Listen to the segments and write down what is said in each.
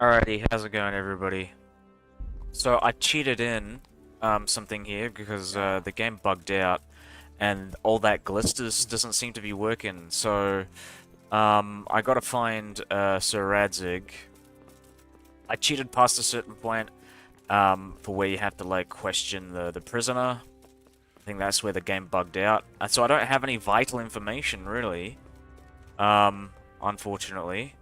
Alrighty, how's it going, everybody? So I cheated in something here because the game bugged out, and all that glisters doesn't seem to be working. So I gotta find Sir Radzig. I cheated past a certain point for where you have to like question the prisoner. I think that's where the game bugged out. So I don't have any vital information really. Unfortunately.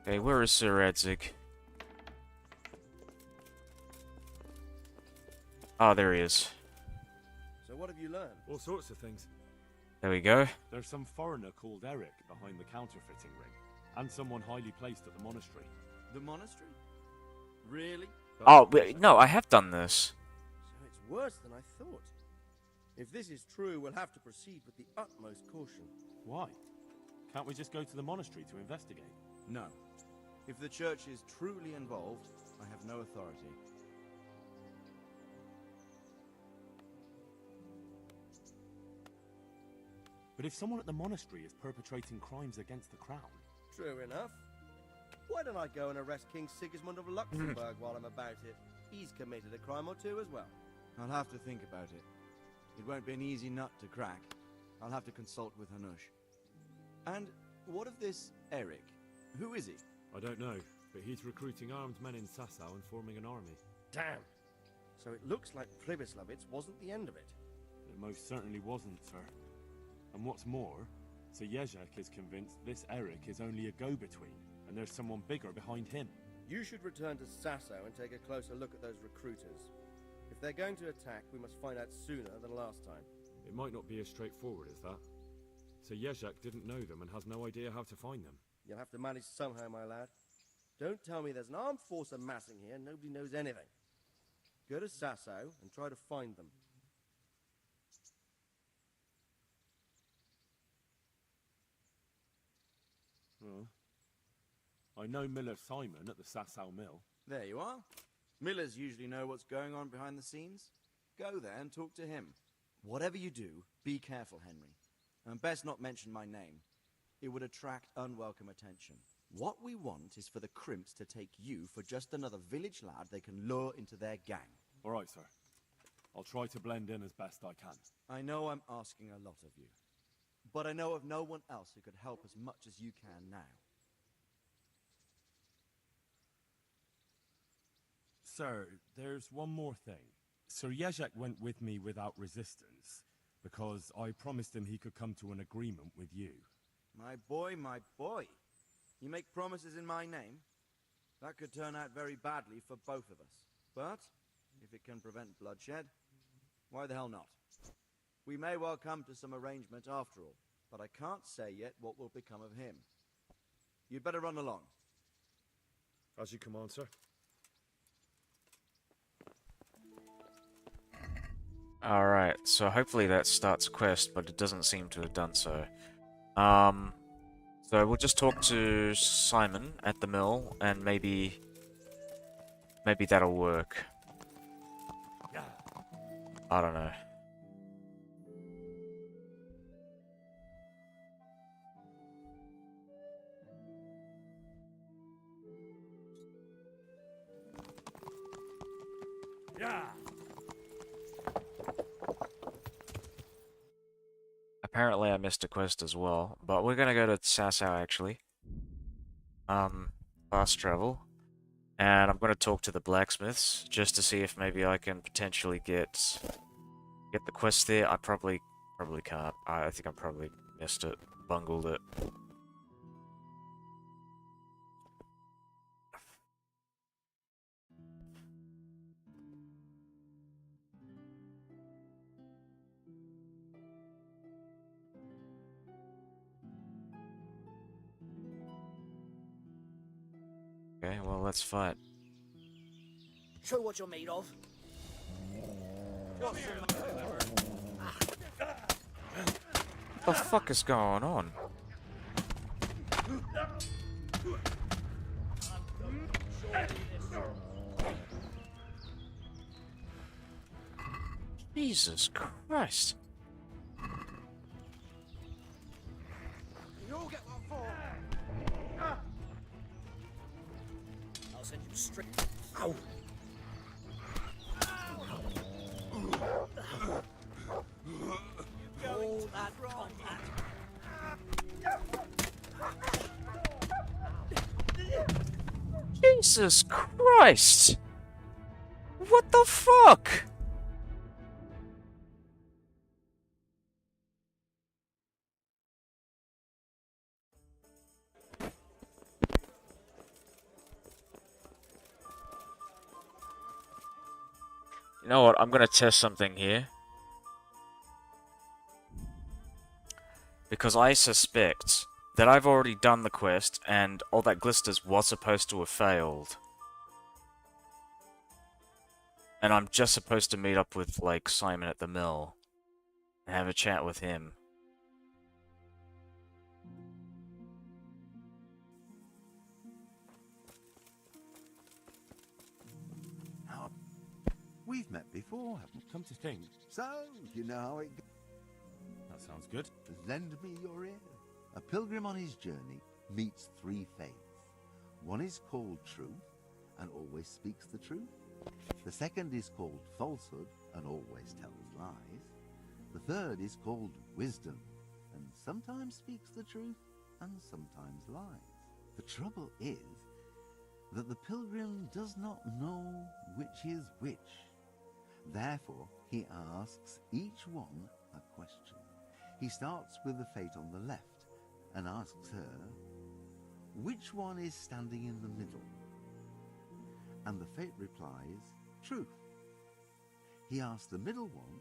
Okay, where is Sir Radzig? Oh, there he is. So what have you learned? All sorts of things. There we go. There's some foreigner called Eric behind the counterfeiting ring, and someone highly placed at the monastery. The monastery? Really? Oh, wait, no, I have done this. So it's worse than I thought. If this is true, we'll have to proceed with the utmost caution. Why? Can't we just go to the monastery to investigate? No. If the church is truly involved, I have no authority. But if someone at the monastery is perpetrating crimes against the crown... True enough. Why don't I go and arrest King Sigismund of Luxembourg while I'm about it? He's committed a crime or two as well. I'll have to think about it. It won't be an easy nut to crack. I'll have to consult with Hanush. And what of this Eric? Who is he? I don't know, but he's recruiting armed men in Sasau and forming an army. Damn. So it looks like Pribyslavitz wasn't the end of it. It most certainly wasn't, sir. And what's more, Sir Jezek is convinced this Eric is only a go-between, and there's someone bigger behind him. You should return to Sasau and take a closer look at those recruiters. If they're going to attack, we must find out sooner than last time. It might not be as straightforward as that. Sir Jezek didn't know them and has no idea how to find them. You'll have to manage somehow, my lad. Don't tell me there's an armed force amassing here and nobody knows anything. Go to Sasau and try to find them. I know Miller Simon at the Sasau mill. There you are. Millers usually know what's going on behind the scenes. Go there and talk to him. Whatever you do, be careful, Henry. And best not mention my name. It would attract unwelcome attention. What we want is for the Crimps to take you for just another village lad they can lure into their gang. All right, sir. I'll try to blend in as best I can. I know I'm asking a lot of you, but I know of no one else who could help as much as you can now. Sir, there's one more thing. Sir Jezek went with me without resistance, because I promised him he could come to an agreement with you. My boy, my boy. You make promises in my name? That could turn out very badly for both of us. But, if it can prevent bloodshed, why the hell not? We may well come to some arrangement after all, but I can't say yet what will become of him. You'd better run along. As you command, sir. Alright, so hopefully that starts a quest, but it doesn't seem to have done so. So we'll just talk to Simon at the mill, and maybe that'll work. I don't know. Yeah. Apparently I missed a quest as well, but we're gonna go to Sasau actually. Fast travel. And I'm gonna talk to the blacksmiths just to see if maybe I can potentially get the quest there. I probably can't. I think I probably missed it, bungled it. Okay, well, let's fight. Show what you're made of. What the fuck is going on? Jesus Christ. You all get what straight. Ow! Hold that combat. Jesus Christ! What the fuck? You know what? I'm gonna test something here. Because I suspect that I've already done the quest and all that glisters was supposed to have failed. And I'm just supposed to meet up with, like, Simon at the mill and have a chat with him. Now, we've met before, haven't we? Come to think, So, you know how it goes. that sounds good. Lend me your ear. A pilgrim on his journey meets three faiths. One is called truth and always speaks the truth. The second is called falsehood and always tells lies. The third is called wisdom and sometimes speaks the truth and sometimes lies. The trouble is that the pilgrim does not know which is which. Therefore, he asks each one a question. He starts with the fate on the left and asks her, which one is standing in the middle? And the fate replies, truth. He asks the middle one,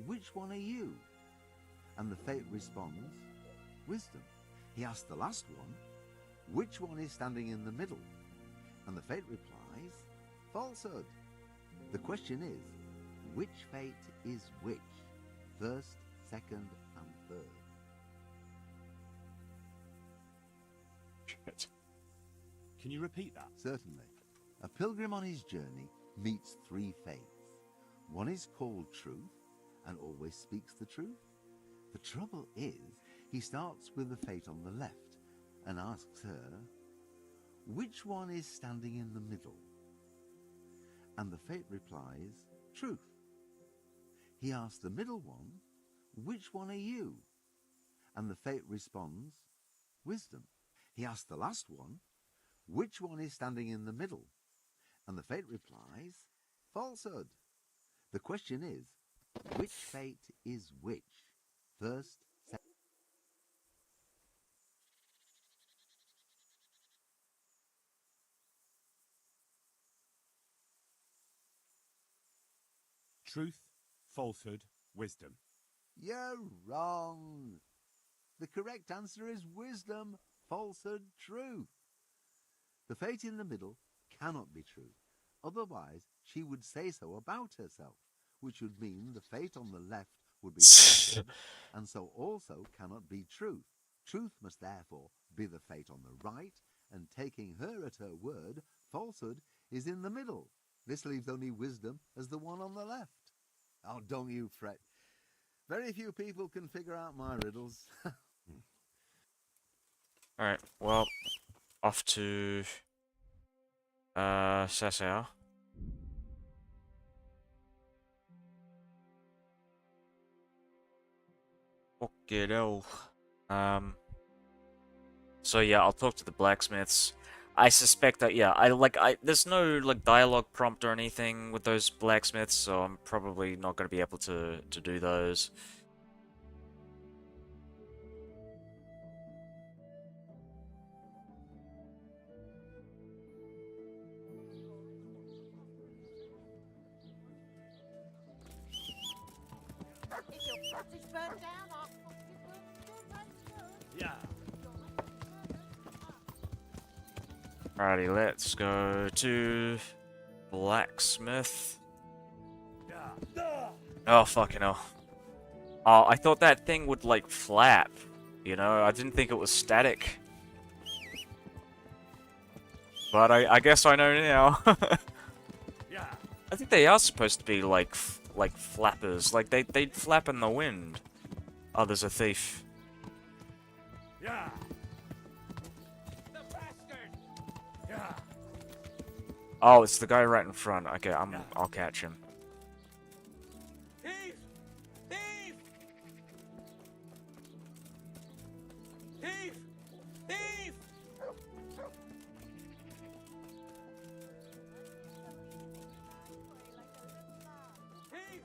which one are you? And the fate responds, wisdom. He asks the last one, which one is standing in the middle? And the fate replies, falsehood. The question is, which fate is which? First, second, and third. Shit. Can you repeat that? Certainly. A pilgrim on his journey meets three faiths. One is called truth and always speaks the truth. The trouble is, he starts with the fate on the left and asks her, which one is standing in the middle? And the fate replies, truth. He asks the middle one, which one are you? And the fate responds, wisdom. He asks the last one, which one is standing in the middle? And the fate replies, falsehood. The question is, which fate is which? First, second. Truth, falsehood, wisdom. You're wrong. The correct answer is wisdom, falsehood, truth. The fate in the middle cannot be true. Otherwise, she would say so about herself, which would mean the fate on the left would be falsehood, and so also cannot be truth. Truth must therefore be the fate on the right, and taking her at her word, falsehood is in the middle. This leaves only wisdom as the one on the left. Oh, don't you fret. Very few people can figure out my riddles. Alright, well, off to Sasau. Okay, no. So yeah, I'll talk to the blacksmiths. I suspect that there's no like dialogue prompt or anything with those blacksmiths, so I'm probably not going to be able to do those. If your cottage burned down, I'll cook you good. Yeah. Alrighty, let's go to blacksmith. Oh, fucking hell. Oh, I thought that thing would, like, flap. You know, I didn't think it was static. But I guess I know now. I think they are supposed to be, like flappers. Like, they'd flap in the wind. Oh, there's a thief. Yeah. Oh, it's the guy right in front. Okay, I'll catch him. Thief! Thief! Thief! Thief! Thief! Thief!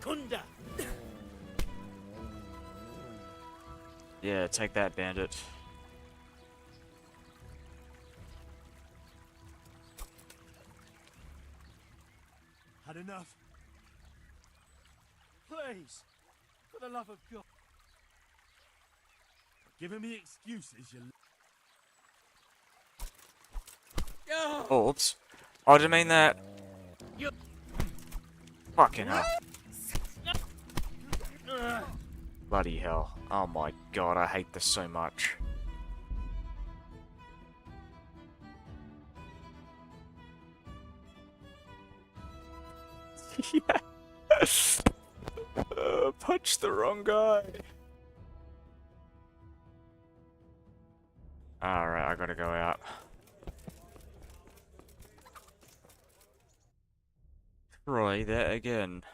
Kunda! Yeah, take that, bandit. Had enough? Please, for the love of God. Giving me excuses, you... Oh, oops. Oh, I didn't mean that. Fucking hell. Bloody hell. Oh my god, I hate this so much. Yes! Punch the wrong guy. Alright, I gotta go out. Try that again.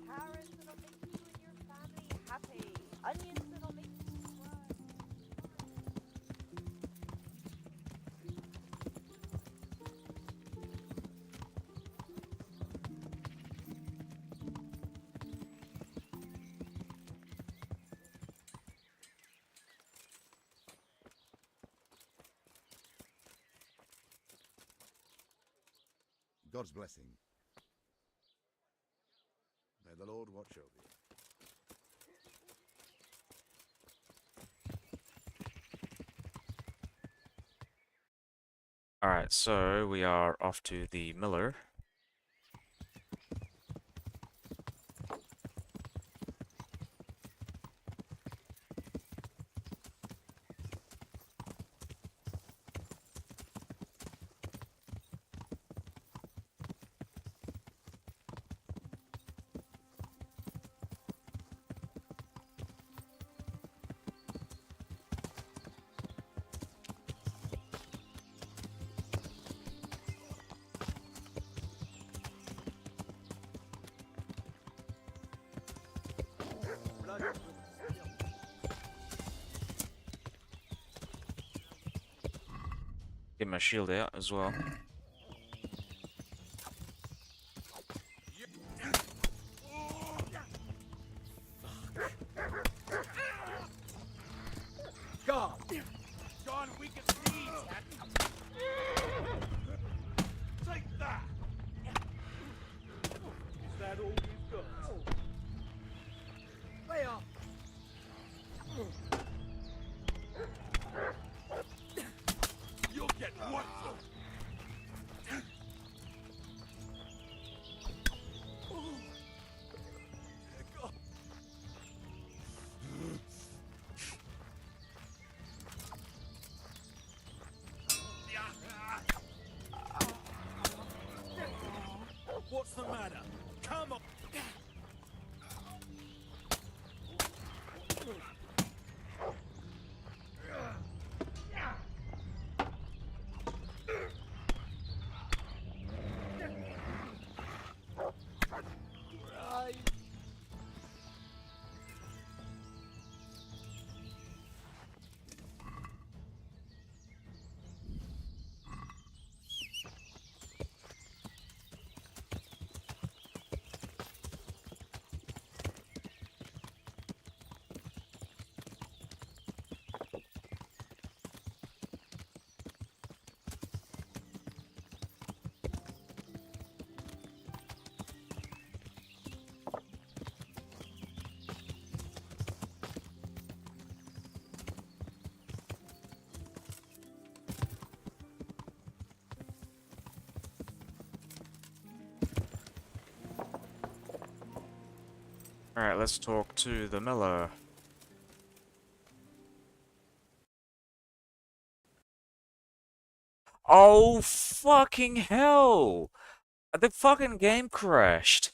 Carrots that'll make you and your family happy. Onions that'll make you sweat. God's blessing. May the Lord watch over you. Alright, so we are off to the miller. Get my shield out as well. God! God, we can see that! Take that! Is that all you've got? Lay off! You'll get what? What's the matter? Come on! Alright, let's talk to the miller. Oh, fucking hell! The fucking game crashed.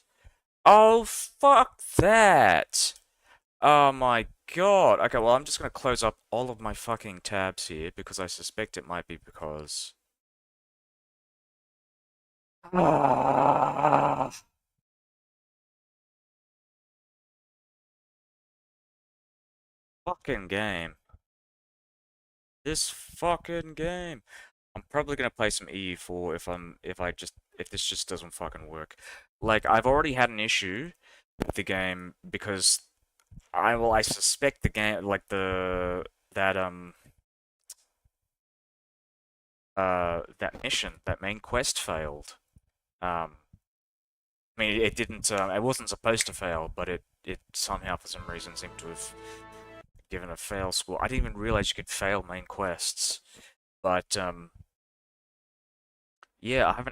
Oh, fuck that! Oh my god. Okay, well, I'm just gonna close up all of my fucking tabs here because I suspect it might be because... Ah. Fucking game. This fucking game. I'm probably gonna play some EU4 if this just doesn't fucking work. Like, I've already had an issue with the game because I suspect the game, like that mission, that main quest failed. I mean, it didn't, it wasn't supposed to fail, but it somehow, for some reason, seemed to have given a fail score. I didn't even realize you could fail main quests, but, yeah, I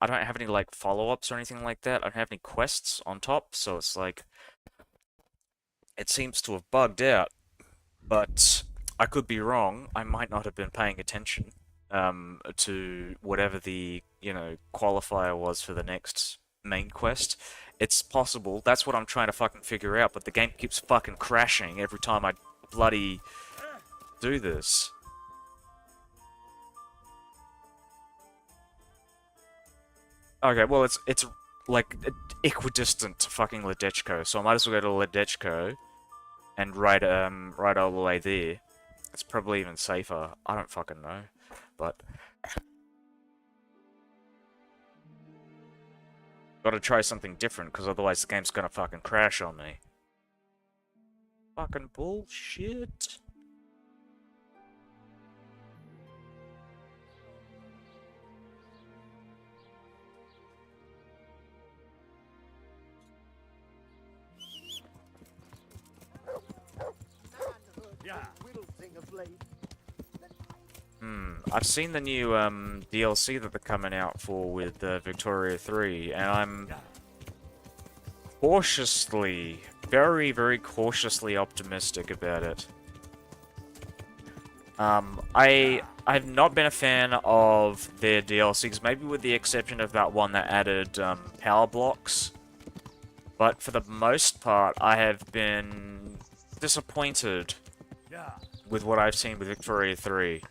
don't have any, like, follow-ups or anything like that. I don't have any quests on top, so it's like, it seems to have bugged out, but I could be wrong. I might not have been paying attention, to whatever the, qualifier was for the next main quest. It's possible. That's what I'm trying to fucking figure out, but the game keeps fucking crashing every time I bloody do this. Okay, well, it's like equidistant to fucking Ledechko, so I might as well go to Ledechko and ride all the way there. It's probably even safer. I don't fucking know, but gotta try something different, because otherwise the game's gonna fucking crash on me. Fucking bullshit. Yeah. I've seen the new DLC that they're coming out for with Victoria 3, and I'm cautiously, very, very cautiously optimistic about it. I've not been a fan of their DLCs, maybe with the exception of that one that added power blocks. But for the most part, I have been disappointed with what I've seen with Victoria 3.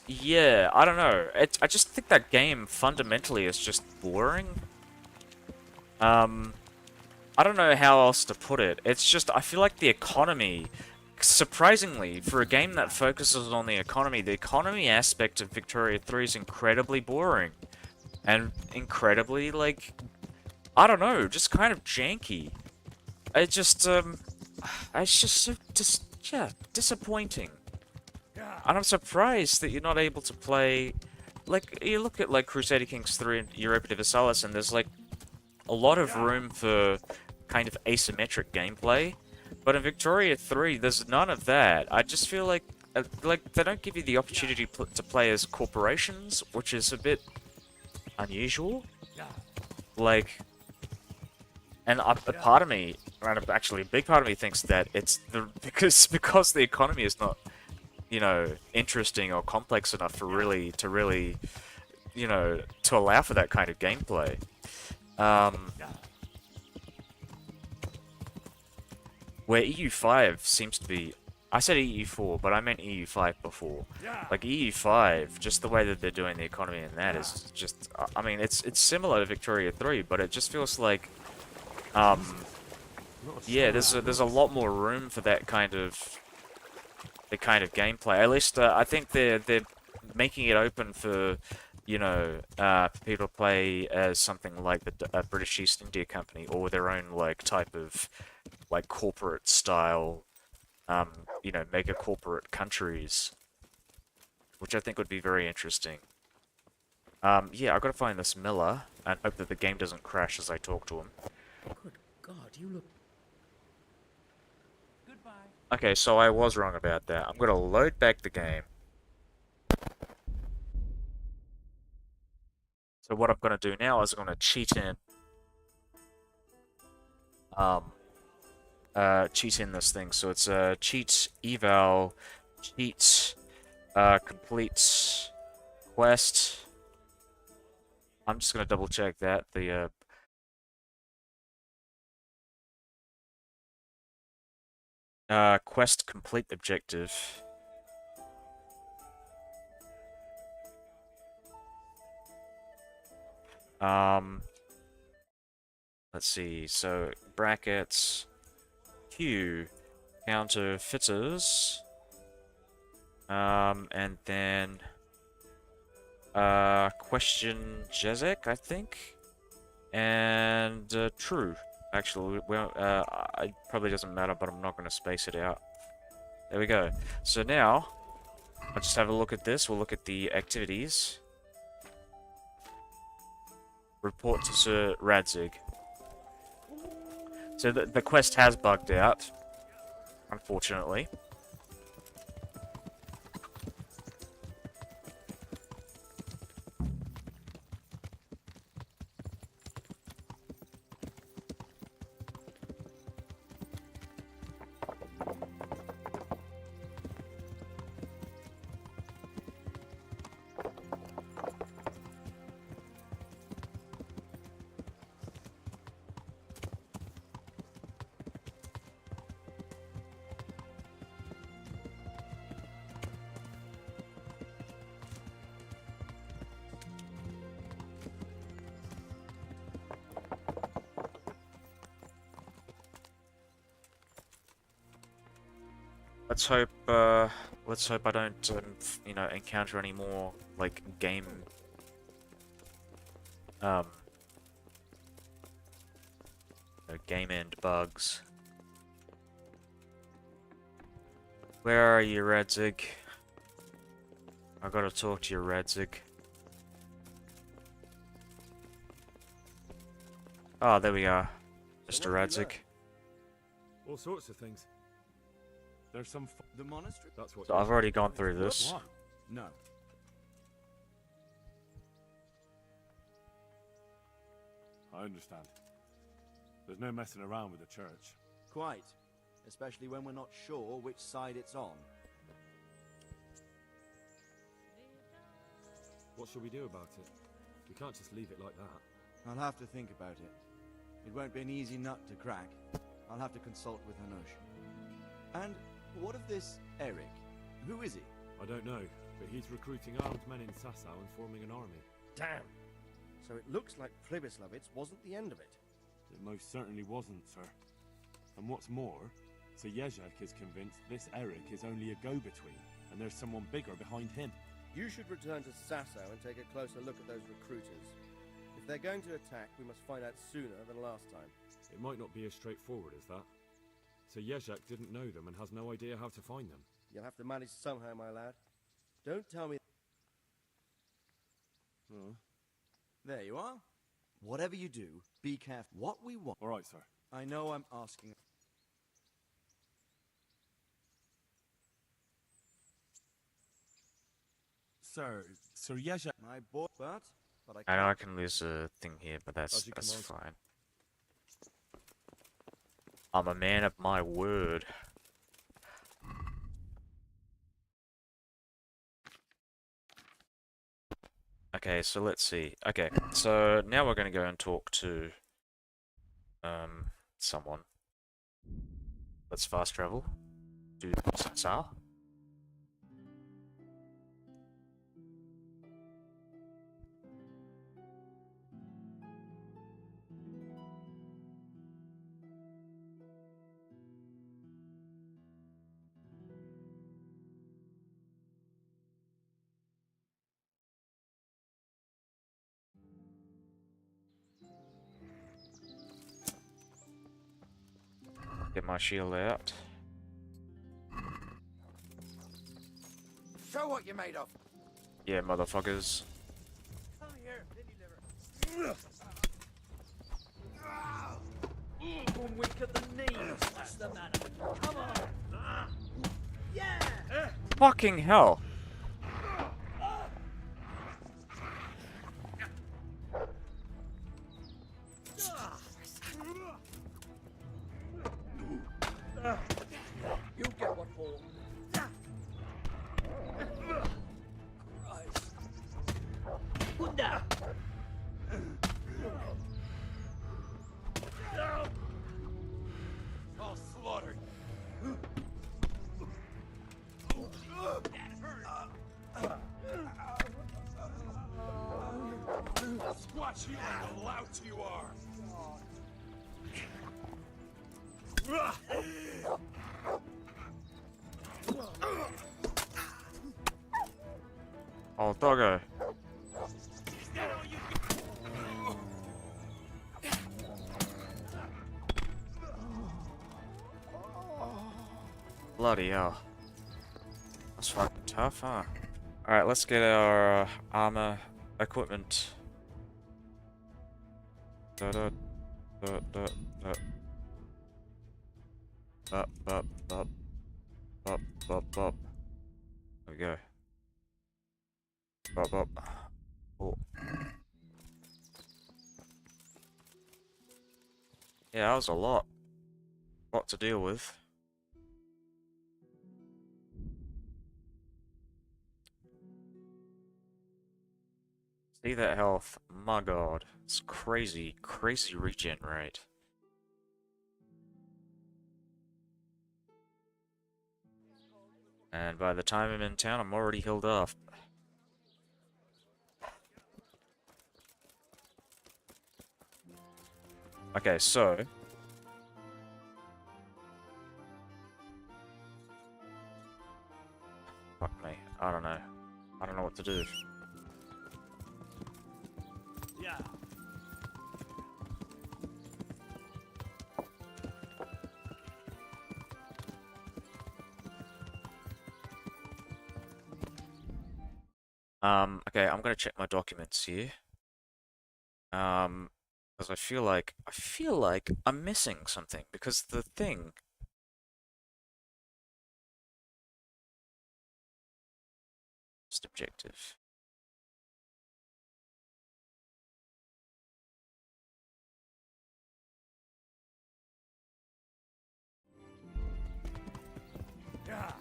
Yeah, I don't know. I just think that game fundamentally is just boring. I don't know how else to put it. It's just, I feel like the economy, surprisingly, for a game that focuses on the economy aspect of Victoria 3 is incredibly boring. And incredibly, like, I don't know, just kind of janky. It's just so, yeah, disappointing. And I'm surprised that you're not able to play, like, you look at, like, Crusader Kings 3 and Europa Universalis, and there's, like, a lot of room for kind of asymmetric gameplay. But in Victoria 3, there's none of that. I just feel like they don't give you the opportunity to play as corporations, which is a bit unusual. Like, and a part of me, and actually a big part of me, thinks that it's because the economy is not, interesting or complex enough for to really you know, to allow for that kind of gameplay. Um, where EU5 seems to be... I said EU4, but I meant EU5 before. Like, EU5, just the way that they're doing the economy in that is just... I mean, it's similar to Victoria 3, but it just feels like... yeah, there's a lot more room for that kind of... the kind of gameplay. At least, I think they're making it open for... you know, for people to play as something like the British East India Company, or their own, like, type of, like, corporate style, you know, mega corporate countries, which I think would be very interesting. Yeah, I've got to find this Miller, and hope that the game doesn't crash as I talk to him. Good God, you look... Goodbye. Okay, so I was wrong about that. I'm going to load back the game. So what I'm going to do now is I'm going to cheat in, cheat in this thing. So it's cheat eval, cheat complete quest. I'm just gonna double check that the quest complete objective. Let's see. So brackets Q counterfeiters. And then question Jezek, I think, and true. Actually, well, it probably doesn't matter, but I'm not going to space it out. There we go. So now, I'll just have a look at this. We'll look at the activities. Report to Sir Radzig. So the quest has bugged out, unfortunately. Let's hope I don't, you know, encounter any more, like, game end bugs. Where are you, Radzig? I gotta talk to you, Radzig. Oh, there we are, Mr. Radzig. All sorts of things. There's some... The monastery? That's what... So I've already gone through this. What? No. I understand. There's no messing around with the church. Quite. Especially when we're not sure which side it's on. What shall we do about it? We can't just leave it like that. I'll have to think about it. It won't be an easy nut to crack. I'll have to consult with Hanush. And what of this Eric? Who is he? I don't know, but he's recruiting armed men in Sasau and forming an army. Damn. So it looks like Pribyslavitz wasn't the end of it. It most certainly wasn't, sir. And what's more, Sir Jezek is convinced this Eric is only a go-between, and there's someone bigger behind him. You should return to Sasau and take a closer look at those recruiters. If they're going to attack, we must find out sooner than last time. It might not be as straightforward as that. Sir Jezek didn't know them and has no idea how to find them. You'll have to manage somehow, my lad. Don't tell me... There you are. Whatever you do, be careful. What we want... All right, sir. I know I'm asking... Sir Jezek... My boy... But I I can't... know I can lose a thing here, but that's As you command. fine. I'm a man of my word. Okay, so let's see. Okay, so now we're gonna go and talk to someone. Let's fast travel to Sal. Get my shield out. Show what you're made of. Yeah, motherfuckers. Come here, Lady Liver. I'm weak at the knees. What's the matter? Come on. Yeah. Fucking hell. You get one more. Christ. Bunda. I'll slaughter you. Squash you like a lout you are. Oh, doggo. Bloody hell. That's fucking tough, huh? Alright, let's get our armor equipment. Da da da da da. Bup bup bup. Bup bup bup. There we go. Bup bup. Oh. Yeah, that was a lot. Lot to deal with. See that health? My god. It's crazy, crazy regen rate. And by the time I'm in town, I'm already healed up. Okay, so... Fuck me. I don't know. I don't know what to do. Yeah. Okay, I'm gonna check my documents here. Because I feel like I'm missing something, because the thing... Just objective. Yeah.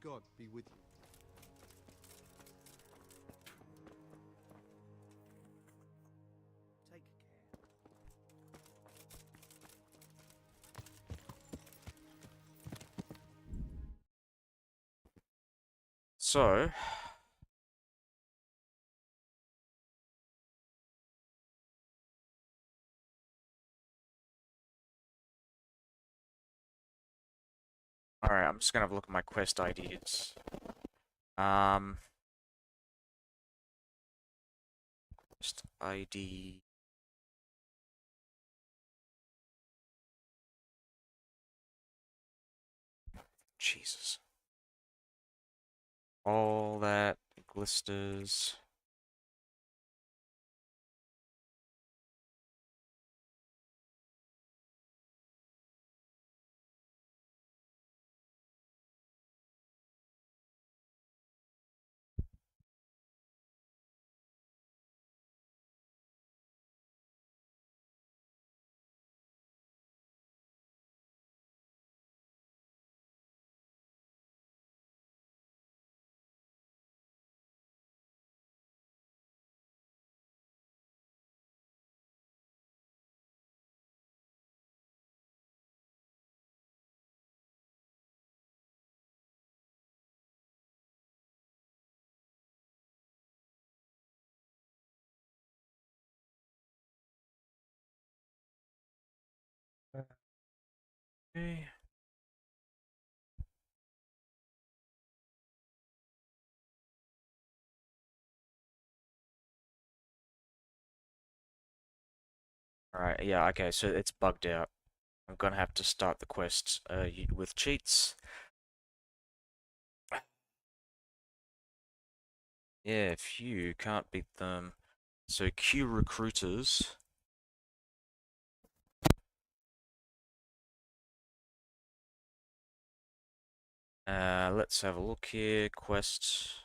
God be with you. Take care. So... Alright, I'm just gonna have a look at my quest ideas. Quest ID... Jesus. all that glisters. Okay. Alright, yeah, okay, so it's bugged out. I'm gonna have to start the quest with cheats. Yeah, if you can't beat them. So Q recruiters. Let's have a look here. Quest.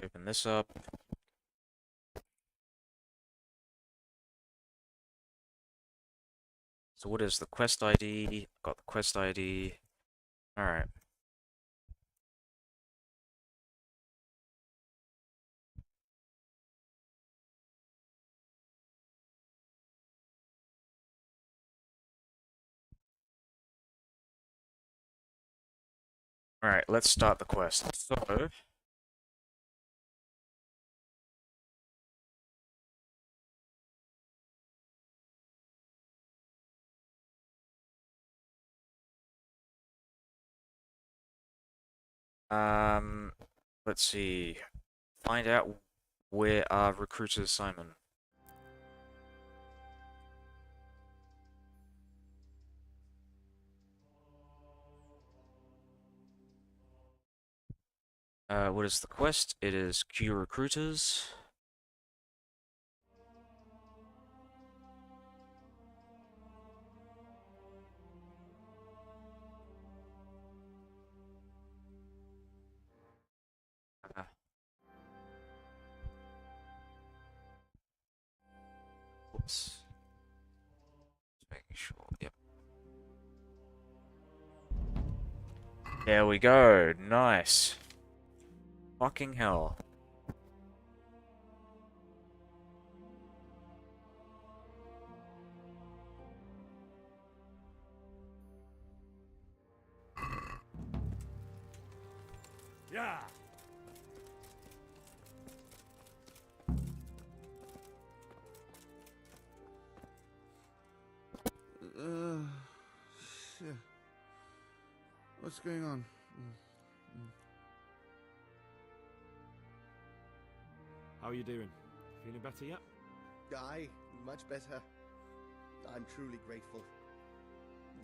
Open this up. So what is the quest ID? Got the quest ID. Alright. Alright, let's start the quest. So, let's see. Find out where are recruiters, Simon. What is the quest? It is Q recruiters. Ah, whoops. Just making sure. Yep. There we go. Nice. Fucking hell. Yeah! Shit. What's going on? How are you doing? Feeling better yet? Aye, much better. I'm truly grateful.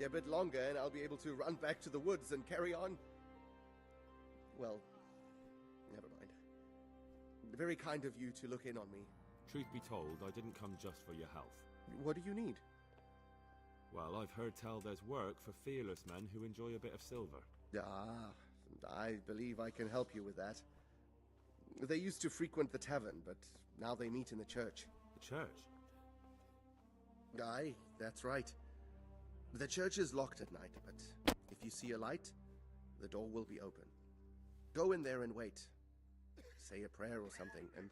A bit longer and I'll be able to run back to the woods and carry on. Well, never mind. Very kind of you to look in on me. Truth be told, I didn't come just for your health. What do you need? Well, I've heard tell there's work for fearless men who enjoy a bit of silver. Ah, I believe I can help you with that. They used to frequent the tavern, but now they meet in the church. The church? Aye, that's right. The church is locked at night, but if you see a light, the door will be open. Go in there and wait. Say a prayer or something, and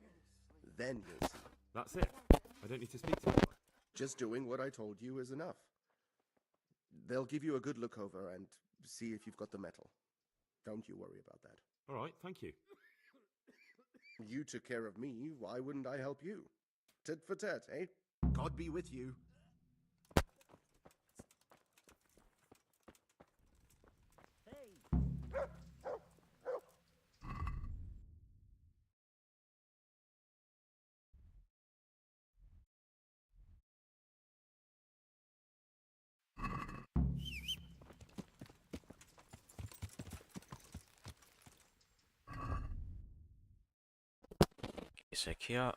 then you'll see. That's it. I don't need to speak to anyone. Just doing what I told you is enough. They'll give you a good look over and see if you've got the metal. Don't you worry about that. All right, thank you. You took care of me, why wouldn't I help you? Tit for tat, eh? God be with you. sec here.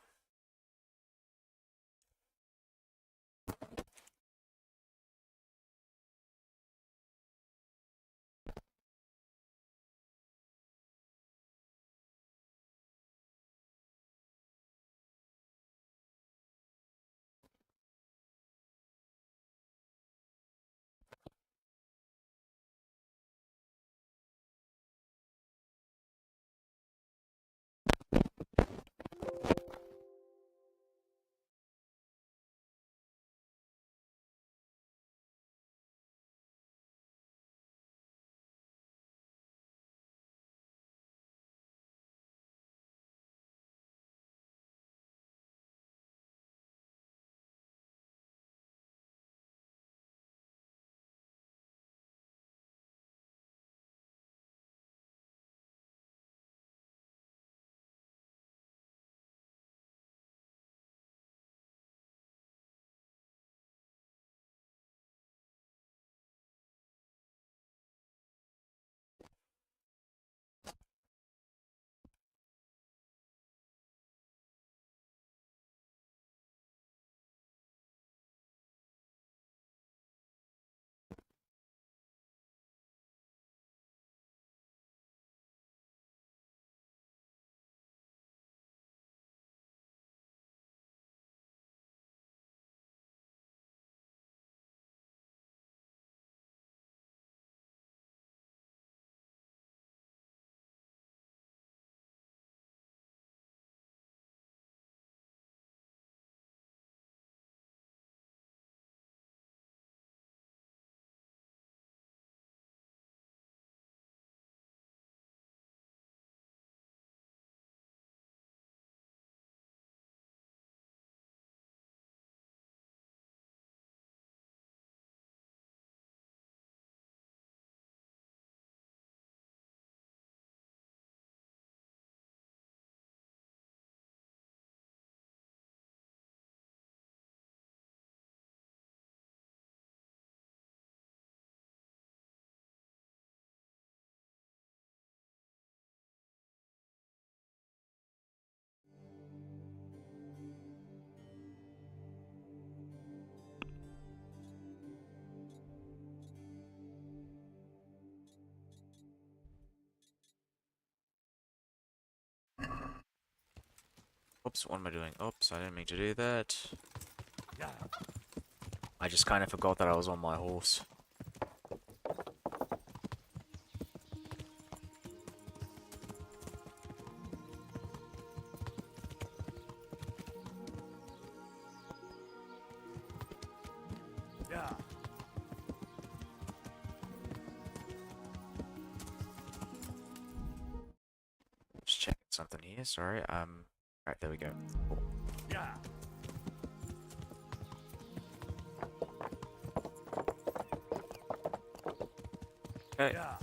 Oops, what am I doing? Oops, I didn't mean to do that. I just kind of forgot that I was on my horse. Just checking something here, sorry. Right, there we go. Cool. Okay. Yeah.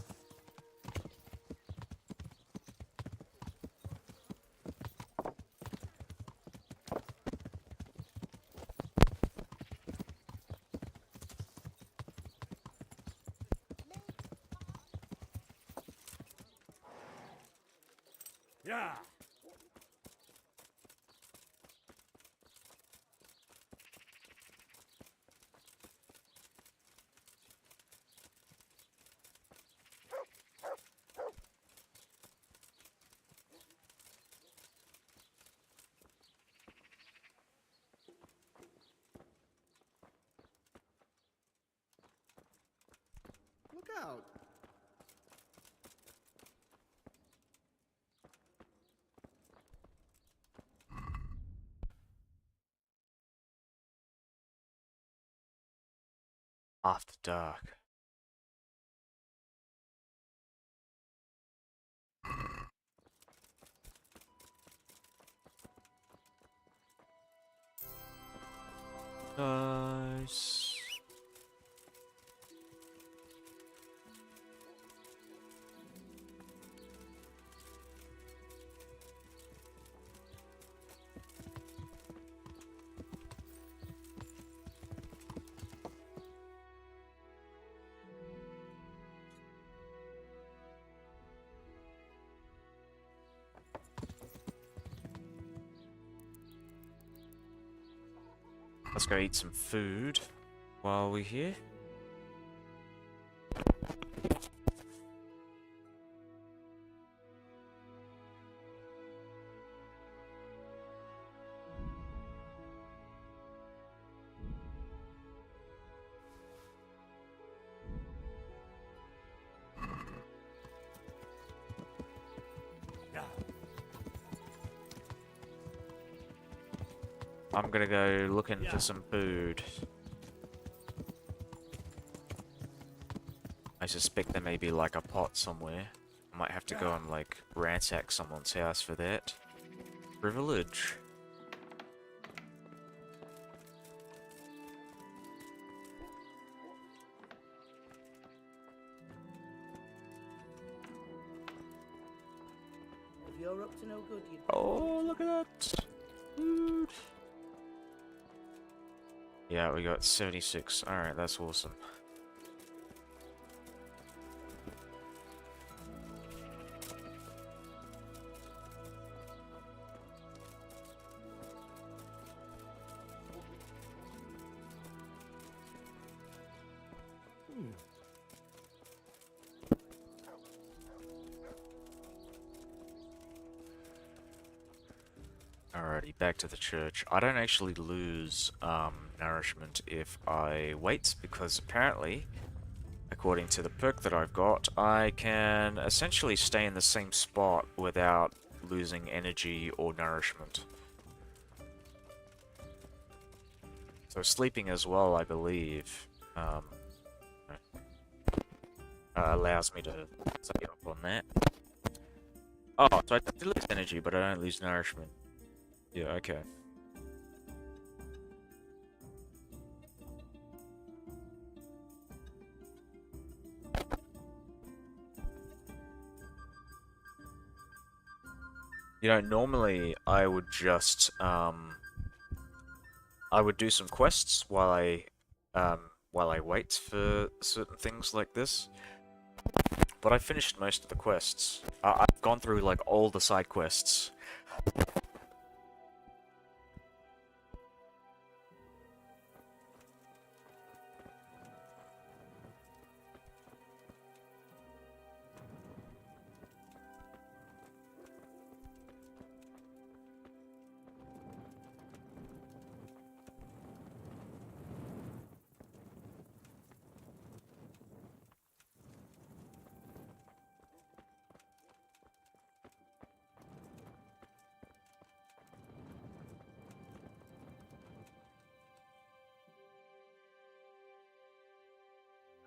Look out! After dark. Nice. Let's go eat some food while we're here. I'm gonna go looking for some food. I suspect there may be like a pot somewhere. I might have to go and like ransack someone's house for that. Privilege. If you're up to no good, you. Oh, look at that! Food. Yeah, we got 76. Alright, that's awesome. Alrighty, back to the church. I don't actually lose nourishment if I wait, because apparently, according to the perk that I've got, I can essentially stay in the same spot without losing energy or nourishment. So sleeping as well, I believe, allows me to stay up on that. Oh, so I do lose energy, but I don't lose nourishment. Yeah, okay. You know, normally I would just, I would do some quests while I wait for certain things like this. But I finished most of the quests. I've gone through, like, all the side quests.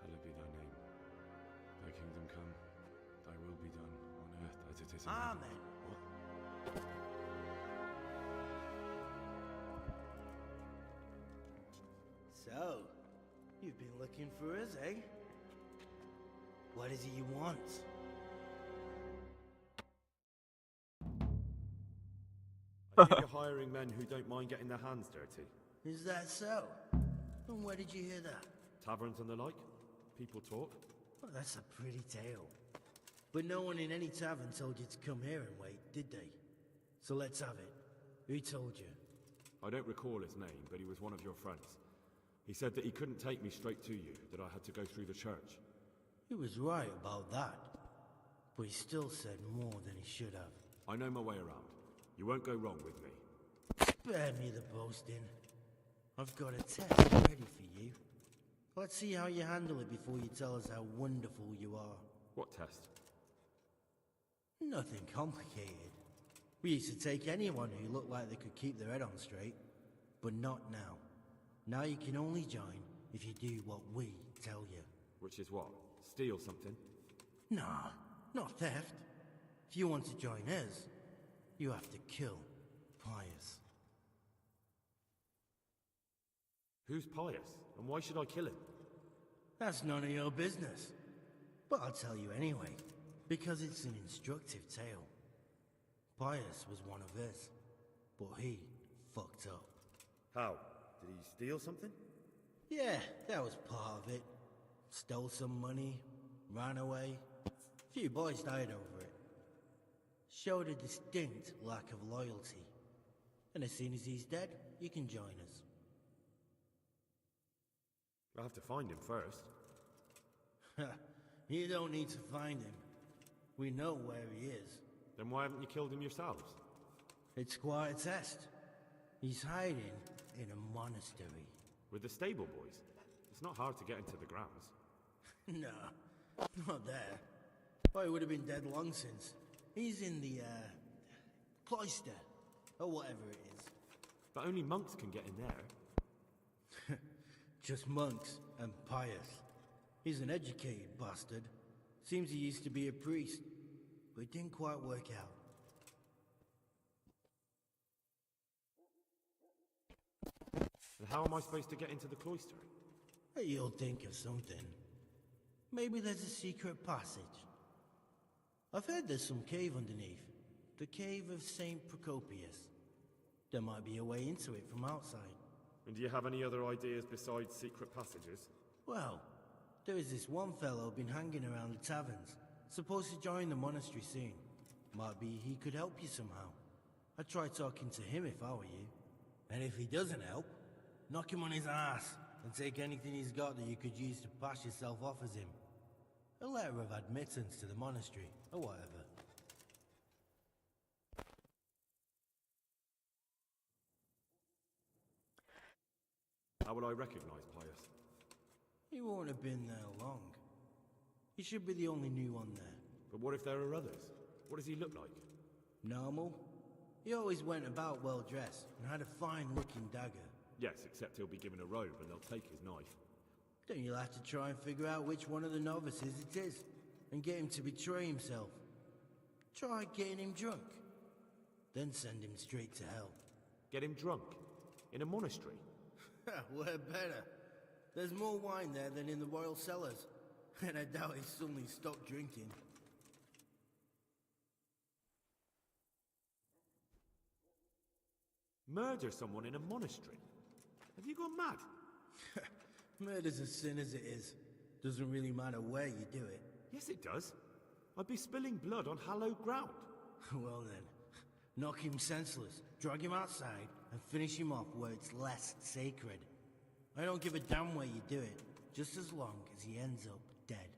Hallowed be thy name. Thy kingdom come, thy will be done, on earth as it is in Amen. heaven. What? So, you've been looking for us, eh? What is it you want? I hear you're hiring men who don't mind getting their hands dirty. Is that so? And where did you hear that? Taverns and the like? People talk? Well, that's a pretty tale. But no one in any tavern told you to come here and wait, did they? So let's have it. Who told you? I don't recall his name, but he was one of your friends. He said that he couldn't take me straight to you, that I had to go through the church. He was right about that. But he still said more than he should have. I know my way around. You won't go wrong with me. Spare me the boasting. I've got a test ready for you. Let's see how you handle it before you tell us how wonderful you are. What test? Nothing complicated. We used to take anyone who looked like they could keep their head on straight. But not now. Now you can only join if you do what we tell you. Which is what? Steal something? Nah, not theft. If you want to join us, you have to kill Pius. Who's Pius? And why should I kill him? That's none of your business. But I'll tell you anyway, because it's an instructive tale. Pius was one of us, but he fucked up. How? Did he steal something? Yeah, that was part of it. Stole some money, ran away. Few boys died over it. Showed a distinct lack of loyalty. And as soon as he's dead, you can join us. I have to find him first. You don't need to find him. We know where he is. Then why haven't you killed him yourselves? It's quite a test. He's hiding in a monastery. With the stable boys? It's not hard to get into the grounds. No, not there. Well, he would have been dead long since. He's in the, cloister, or whatever it is. But only monks can get in there. Just monks and pious. He's an educated bastard. Seems he used to be a priest, but it didn't quite work out. And how am I supposed to get into the cloister? You'll think of something. Maybe there's a secret passage. I've heard there's some cave underneath. The cave of St. Procopius. There might be a way into it from outside. And do you have any other ideas besides secret passages? Well, there is this one fellow been hanging around the taverns. Supposed to join the monastery soon. Might be he could help you somehow. I'd try talking to him if I were you. And if he doesn't help, knock him on his ass and take anything he's got that you could use to pass yourself off as him. A letter of admittance to the monastery, or whatever. How will I recognize Pius? He won't have been there long. He should be the only new one there. But what if there are others? What does he look like? Normal. He always went about well dressed and had a fine looking dagger. Yes, except he'll be given a robe and they'll take his knife. Then you'll have to try and figure out which one of the novices it is, and get him to betray himself. Try getting him drunk, then send him straight to hell. Get him drunk? In a monastery? We're better. There's more wine there than in the royal cellars, and I doubt he suddenly stopped drinking. Murder someone in a monastery? Have you gone mad? Murder's a sin as it is. Doesn't really matter where you do it. Yes, it does. I'd be spilling blood on hallowed ground. Well then, knock him senseless, drag him outside, and finish him off where it's less sacred. I don't give a damn where you do it, just as long as he ends up dead.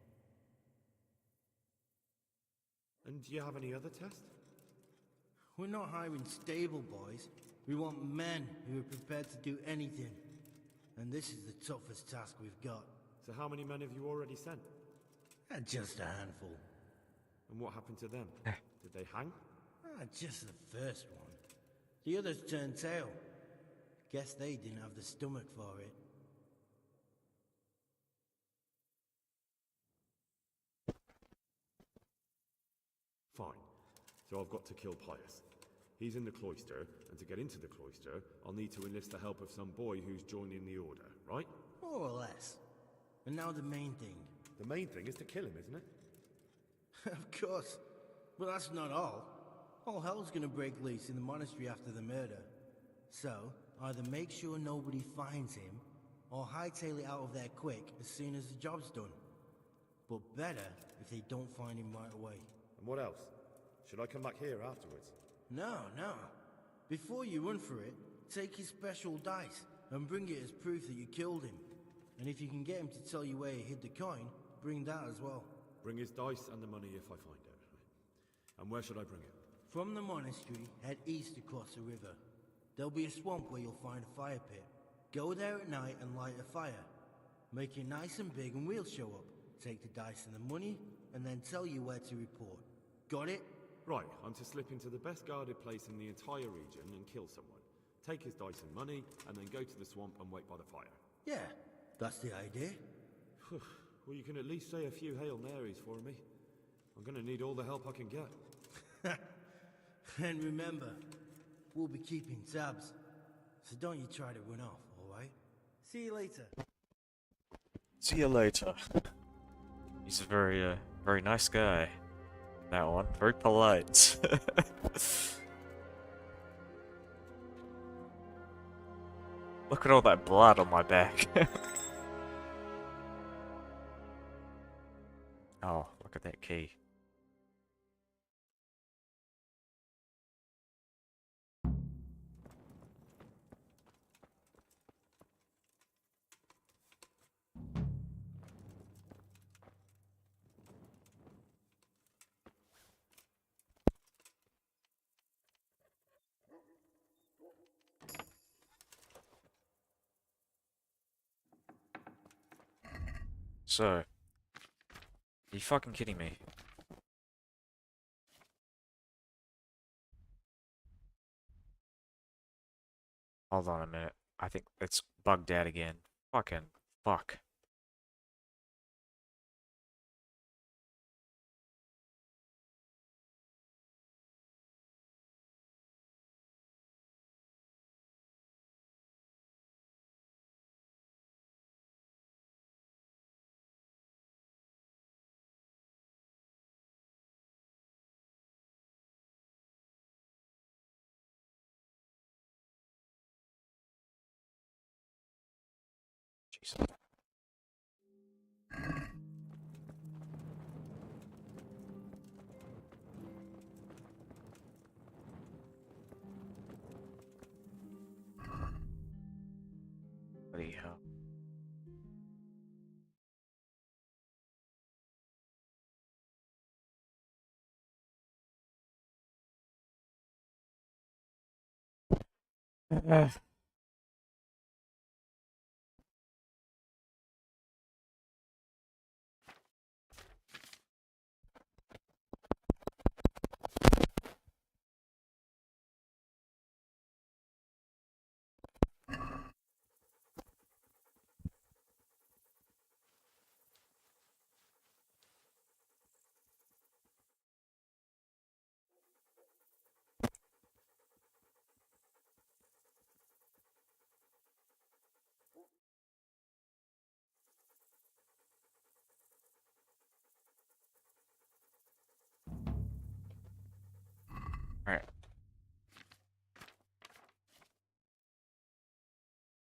And do you have any other tests? We're not hiring stable boys. We want men who are prepared to do anything. And this is the toughest task we've got. So how many men have you already sent? Just a handful. And what happened to them? Did they hang? Just the first one. The others turned tail. Guess they didn't have the stomach for it. Fine. So I've got to kill Pius. He's in the cloister, and to get into the cloister, I'll need to enlist the help of some boy who's joining the order, right? More or less. And now the main thing. The main thing is to kill him, isn't it? Of course. But that's not all. All hell's gonna break loose in the monastery after the murder. So, either make sure nobody finds him, or hightail it out of there quick as soon as the job's done. But better if they don't find him right away. And what else? Should I come back here afterwards? No. Before you run for it, take his special dice and bring it as proof that you killed him. And if you can get him to tell you where he hid the coin, bring that as well. Bring his dice and the money if I find it. And where should I bring it? From the monastery, head east across the river. There'll be a swamp where you'll find a fire pit. Go there at night and light a fire. Make it nice and big and we'll show up. Take the dice and the money, and then tell you where to report. Got it? Right, I'm to slip into the best guarded place in the entire region and kill someone. Take his dice and money, and then go to the swamp and wait by the fire. Yeah, that's the idea. Well, you can at least say a few Hail Marys for me. I'm gonna need all the help I can get. And remember, we'll be keeping tabs. So don't you try to run off, alright? See you later. See you later. He's a very nice guy. That one. Very polite. Look at all that blood on my back. Oh, look at that key. So, are you fucking kidding me? Hold on a minute. I think it's bugged out again. Fucking fuck. Jesus. Bloody hell. Alright.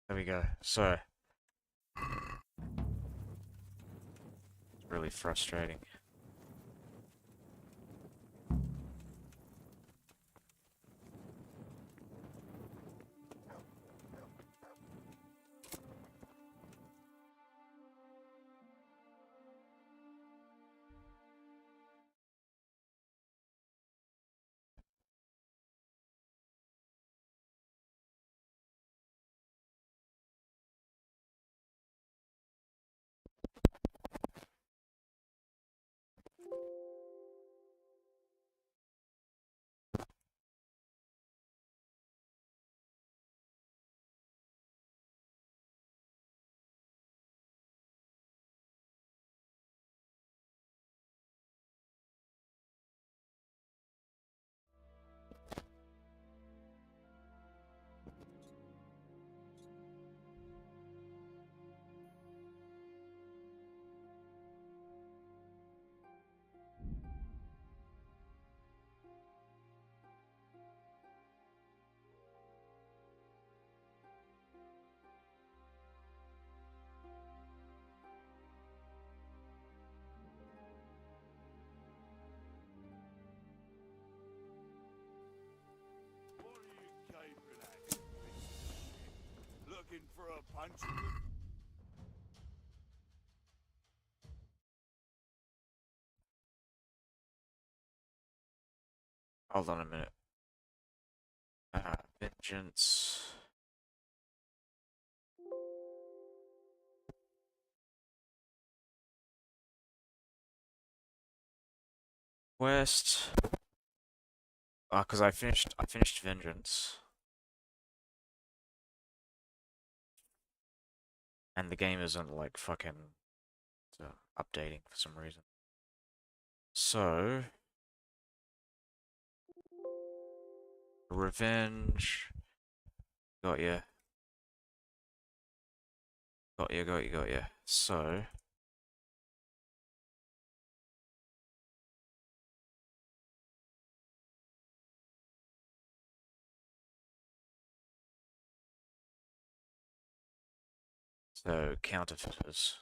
There we go. So, it's really frustrating. What are you gaping at, you piece of shit? Looking for a punching? Hold on a minute. Vengeance. Quest. Cause I finished Vengeance. And the game isn't like fucking updating for some reason. So, revenge. Got ya. Got ya, got ya, got ya. So, counterfeiters.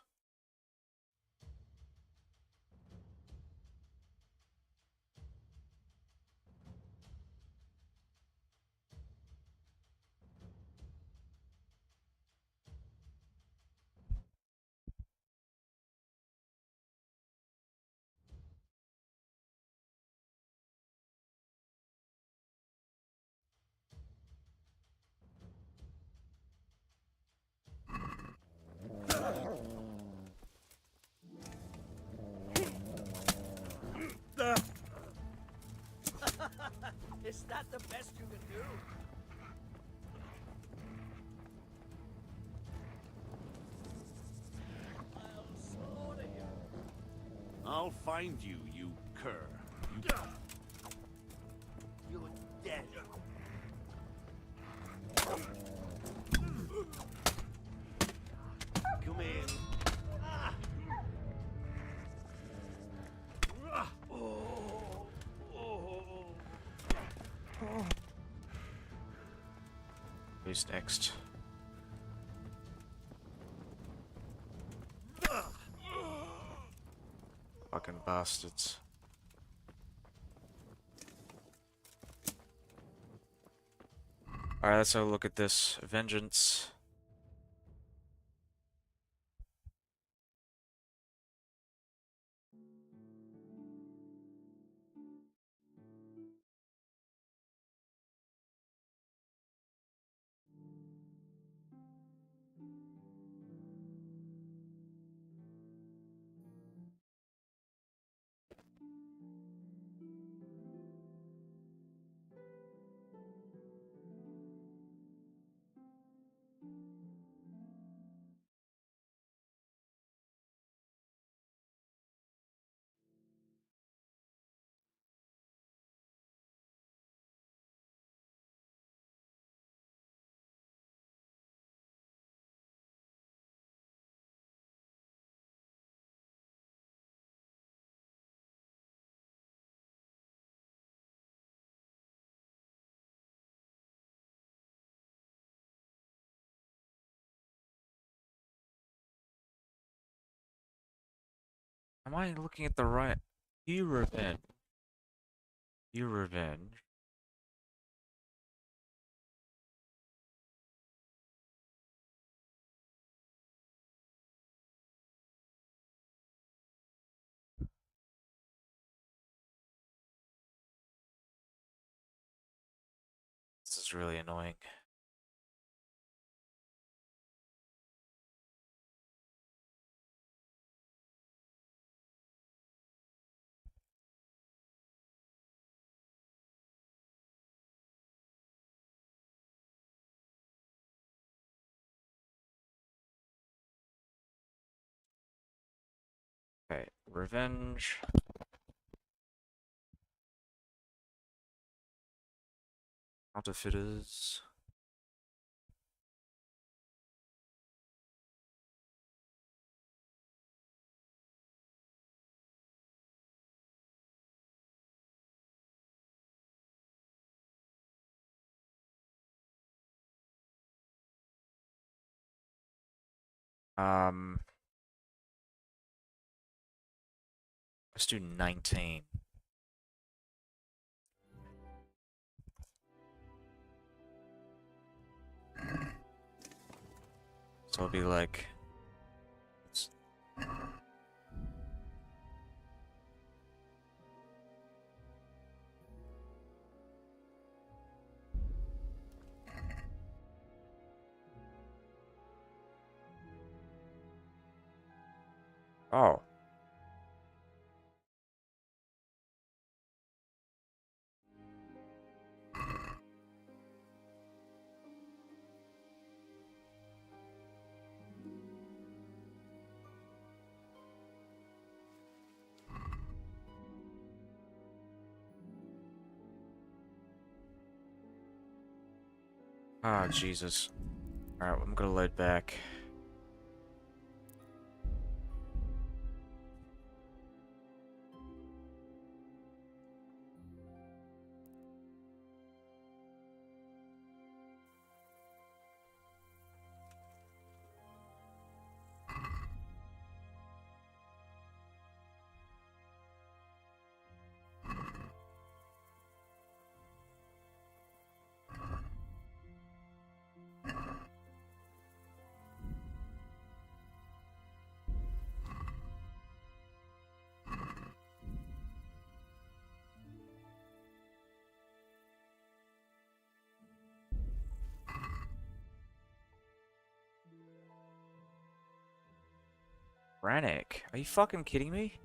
that the best you can do? I'll slaughter you. I'll find you, you cur. You're dead. Come in. Who's next? Fucking bastards. Alright, let's have a look at this. Vengeance. Am I looking at the right? You revenge. You revenge. This is really annoying. Okay, revenge. Counterfeiters. Um, let's do 19. So it'll be like. Oh. Ah, Jesus. Alright, I'm gonna load back. Brannick, are you fucking kidding me?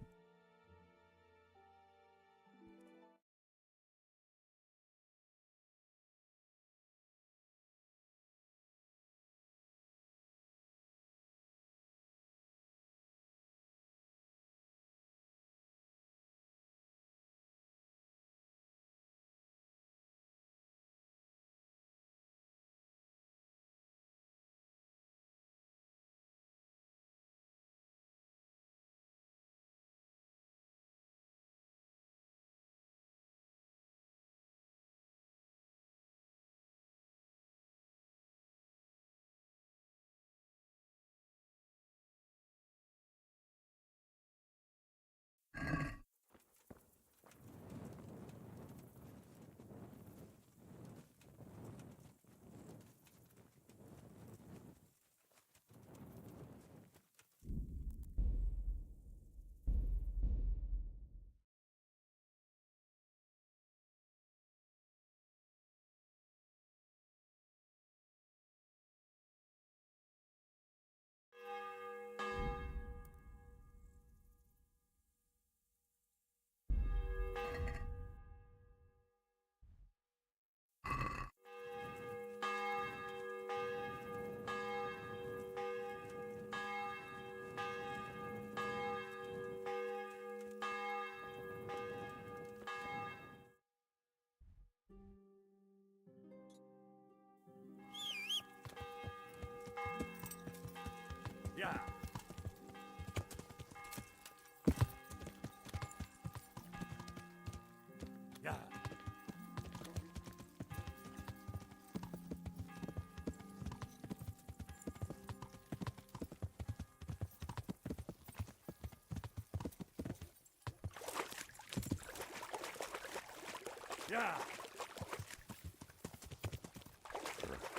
Yeah.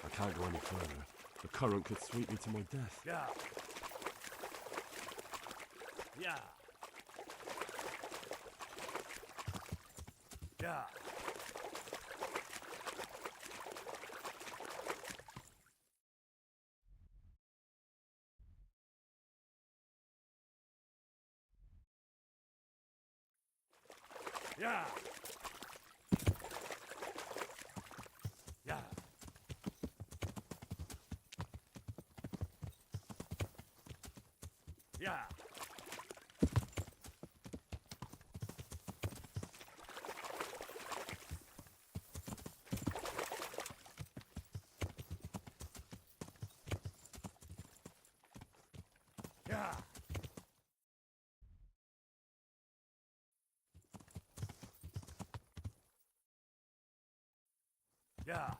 I can't go any further. The current could sweep me to my death. Yeah. Yeah. Yeah. Yeah. Yeah. Yeah. Yeah. Yeah.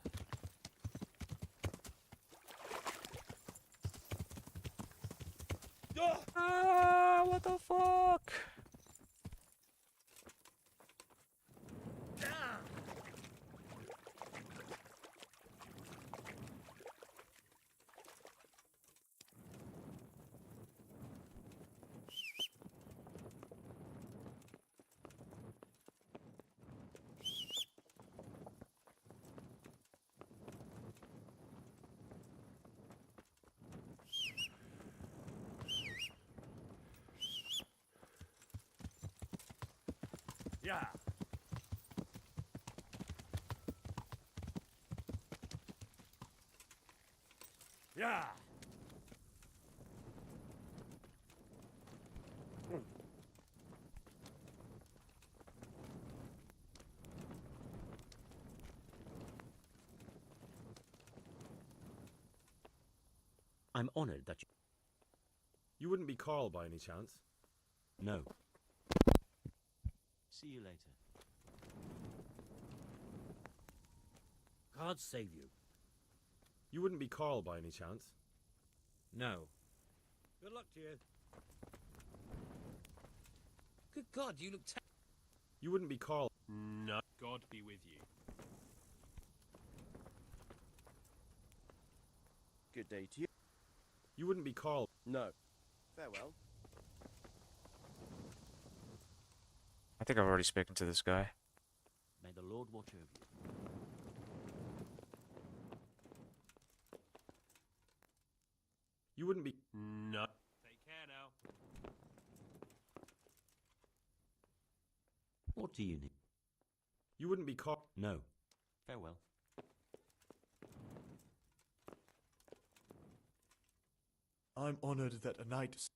Ah, what the fuck? Yeah. Yeah. I'm honored that you... You wouldn't be Carl by any chance? No. See you later. God save you. You wouldn't be Carl by any chance? No. Good luck to you. Good God, you look... You wouldn't be Carl. No. God be with you. Good day to you. You wouldn't be Carl. No. Farewell. I think I've already spoken to this guy. May the Lord watch over you. You wouldn't be. No. Take care now. What do you need? You wouldn't be Carl. No. Farewell. I'm honored that a knight...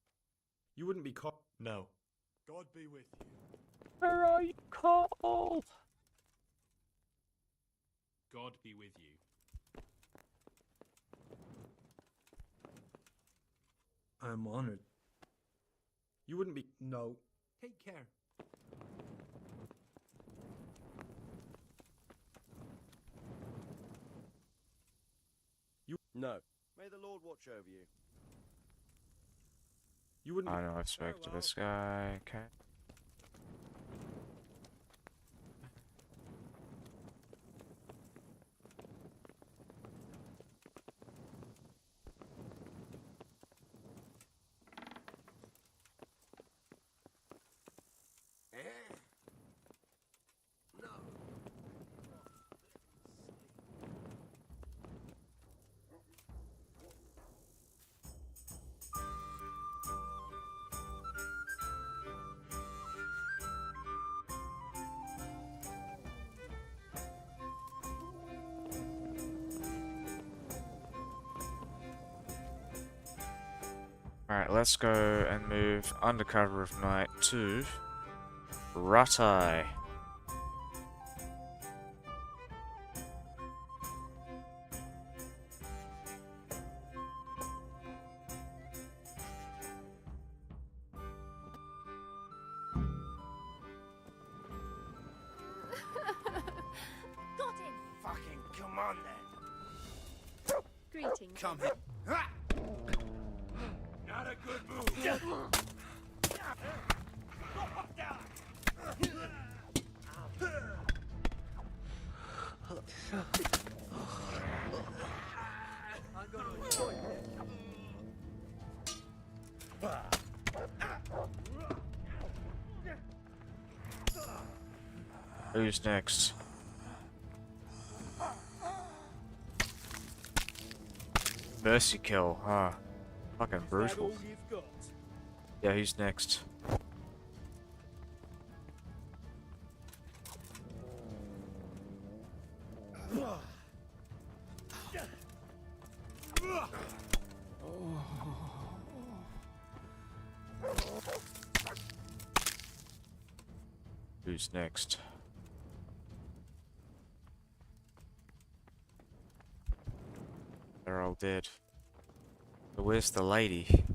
You wouldn't be Carl. No. God be with you. Where are you, Carl? God be with you. I'm honored. You wouldn't be. No. Take care. No. May the Lord watch over you. You wouldn't. I know I've spoken to this guy. Okay. Alright, let's go and move under cover of night to Ratai. Got him! Fucking come on then. Greetings. Come here. Not a good move. Who's next? Mercy kill, huh? Fucking brutal. you've got? Yeah, who's next? Who's next? They're all dead. But where's the lady?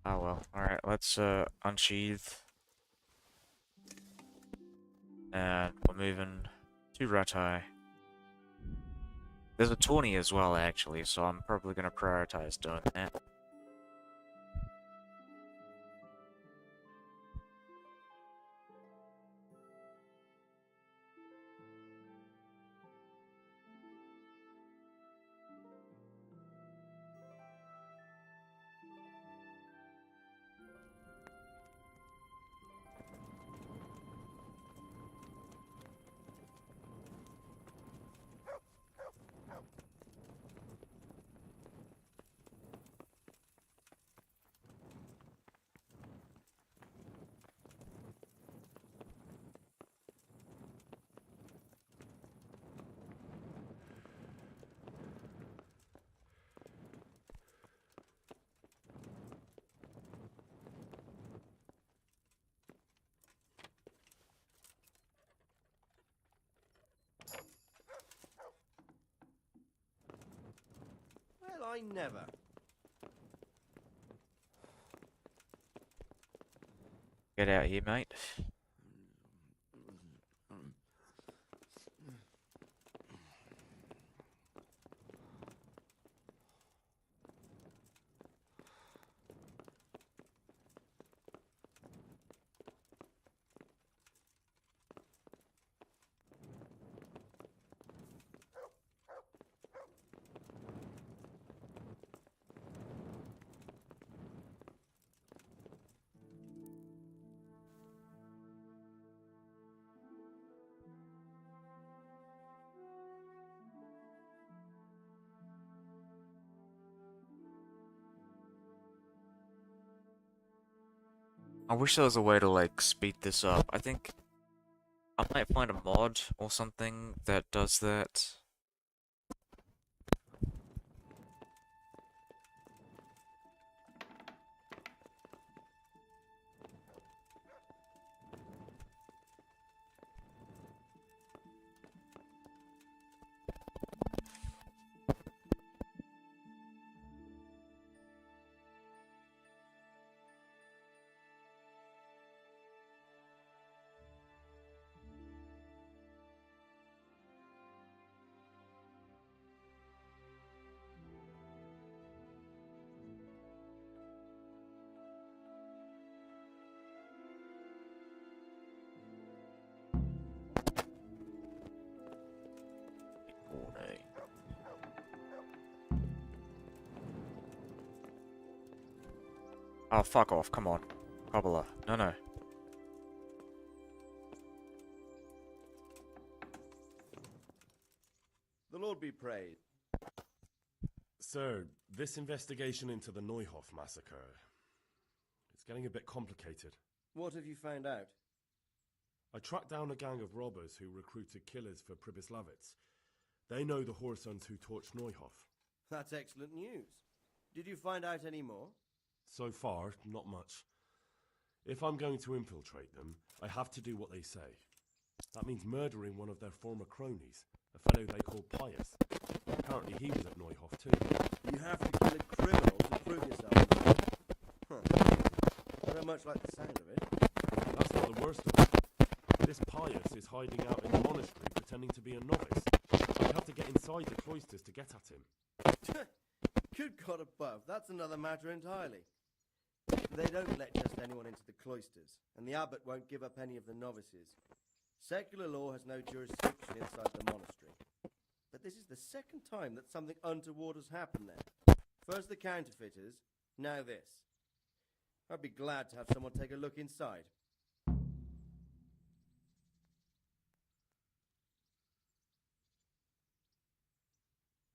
Oh well. Alright, let's unsheath. And we're moving to Ratai. There's a tourney as well actually, so I'm probably gonna prioritize doing that. Well, I never. Get out here, mate. I wish there was a way to like speed this up. I think I might find a mod or something that does that. Oh, fuck off, come on. Cobbler. No, no. The Lord be praised. Sir, this investigation into the Neuhoff massacre, it's getting a bit complicated. What have you found out? I tracked down a gang of robbers who recruited killers for Pribyslavitz. They know the Horsons who torched Neuhoff. That's excellent news. Did you find out any more? So far, not much. If I'm going to infiltrate them, I have to do what they say. That means murdering one of their former cronies, a fellow they call Pius. Apparently he was at Neuhoff too. You have to kill a criminal to prove yourself. Huh. I don't much like the sound of it. That's not the worst of it. This Pius is hiding out in the monastery pretending to be a novice. I have to get inside the cloisters to get at him. Good God above, that's another matter entirely. They don't let just anyone into the cloisters, and the abbot won't give up any of the novices. Secular law has no jurisdiction inside the monastery. But this is the second time that something untoward has happened there. First the counterfeiters, now this. I'd be glad to have someone take a look inside.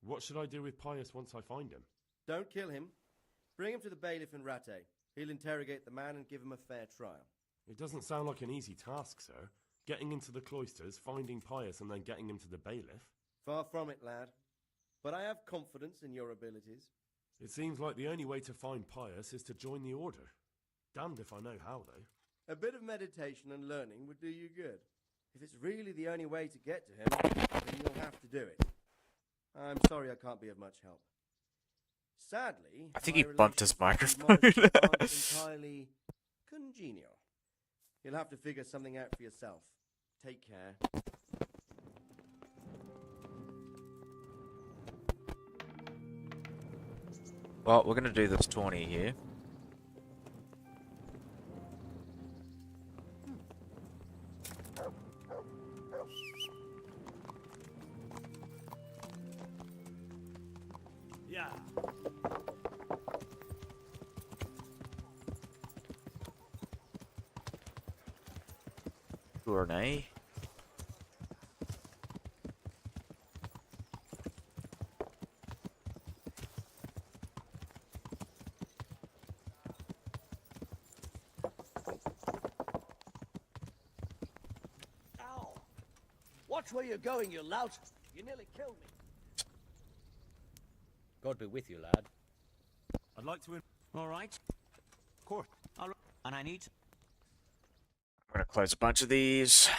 What should I do with Pius once I find him? Don't kill him. Bring him to the bailiff in Rattay. He'll interrogate the man and give him a fair trial. It doesn't sound like an easy task, sir. Getting into the cloisters, finding Pius, and then getting him to the bailiff. Far from it, lad. But I have confidence in your abilities. It seems like the only way to find Pius is to join the order. Damned if I know how, though. A bit of meditation and learning would do you good. If it's really the only way to get to him, then you'll have to do it. I'm sorry I can't be of much help. Sadly, I think my he bumped his relationships with microphone. monsters aren't entirely congenial. You'll have to figure something out for yourself. Take care. Well, we're gonna do this 20 here. Yeah. Gournay. Ow! Watch where you're going, you lout! You nearly killed me. God be with you, lad. I'd like to. All right. Of course. And I need. I'm gonna close a bunch of these.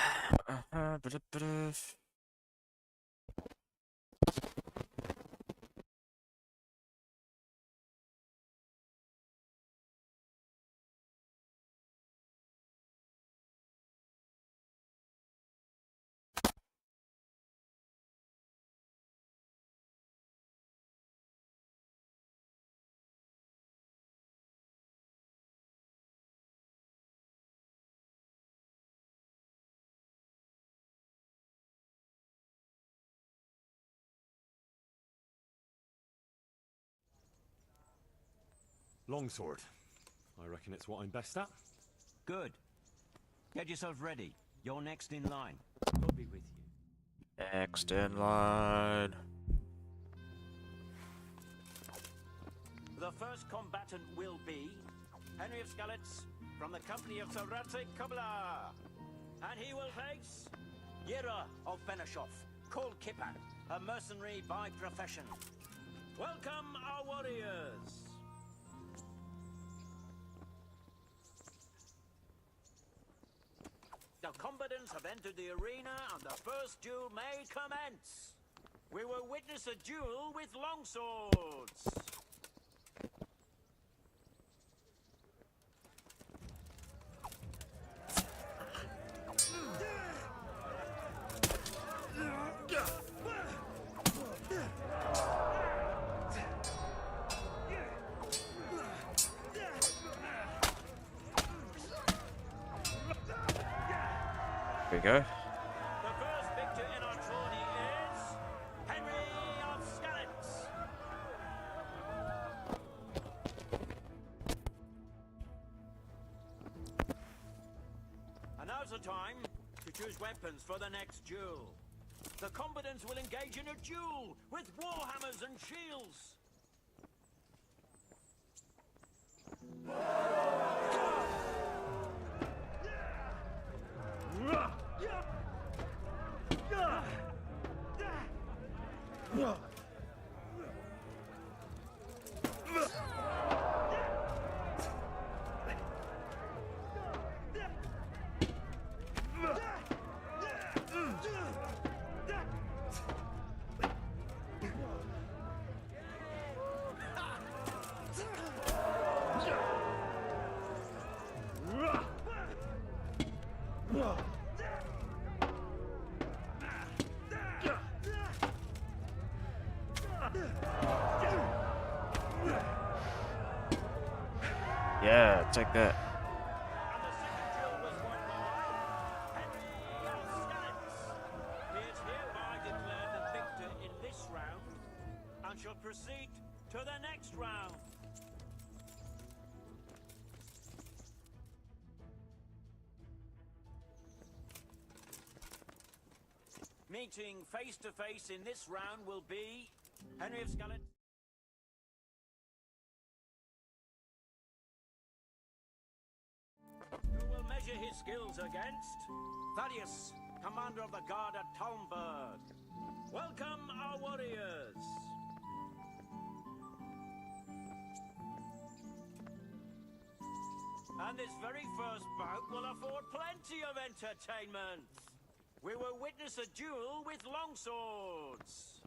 Longsword. I reckon it's what I'm best at. Good. Get yourself ready. You're next in line. God be with you. Next in line. The first combatant will be Henry of Skalitz from the company of Sarate Kubla. And he will face Yira of Benashov, called Kippan, a mercenary by profession. Welcome, our warriors! The combatants have entered the arena and the first duel may commence. We will witness a duel with longswords. There we go. The first victor in our tourney is Henry of Skalitz. And now's the time to choose weapons for the next duel. The combatants will engage in a duel with warhammers and shields. Yeah, take that. And the second duel was won by Henry of Skalitz. He is hereby declared the victor in this round and shall proceed to the next round. Meeting face to face in this round will be Henry of Scarlet. Who will measure his skills against Thaddeus, commander of the guard at Talmberg. Welcome, our warriors. And this very first bout will afford plenty of entertainment. We will witness a duel with longswords.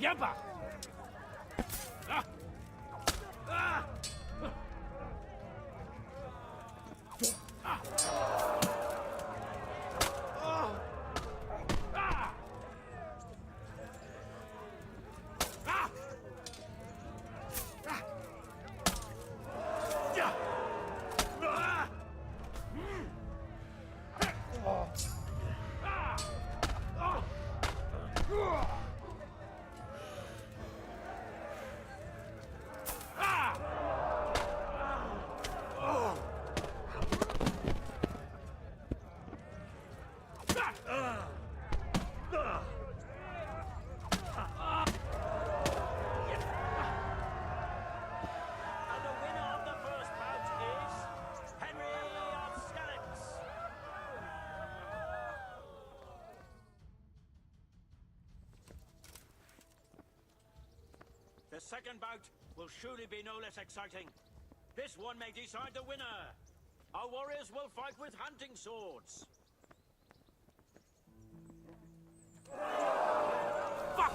Yabba! The second bout will surely be no less exciting. This one may decide the winner. Our warriors will fight with hunting swords. Fuck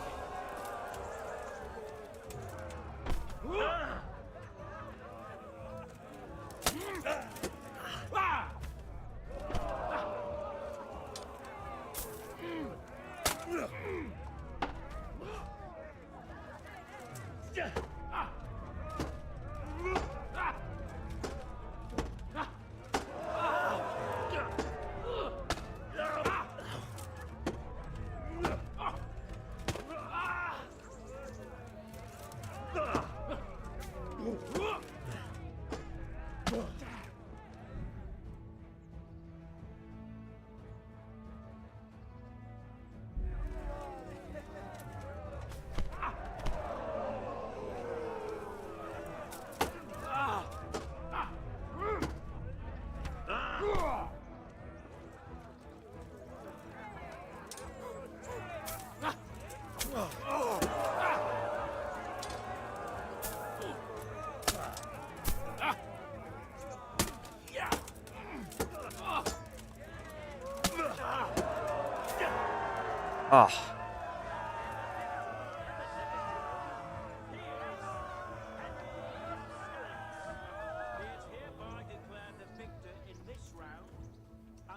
Oh.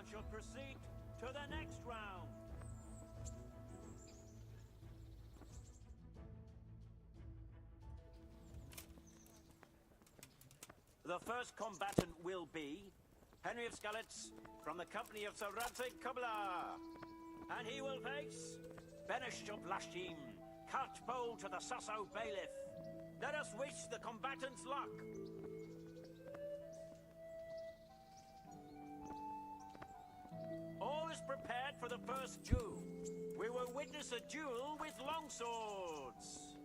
Shall proceed to the next round. The first combatant will be Henry of Scarlets from the company of Sir Radzik Kubla. And he will face Benish of Lashim, cart pole to the Sasso bailiff. Let us wish the combatants luck. All is prepared for the first duel. We will witness a duel with longswords.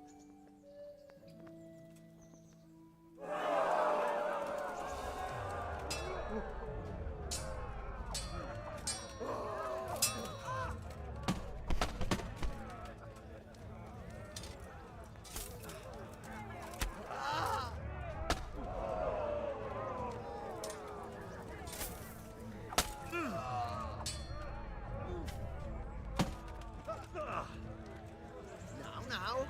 now.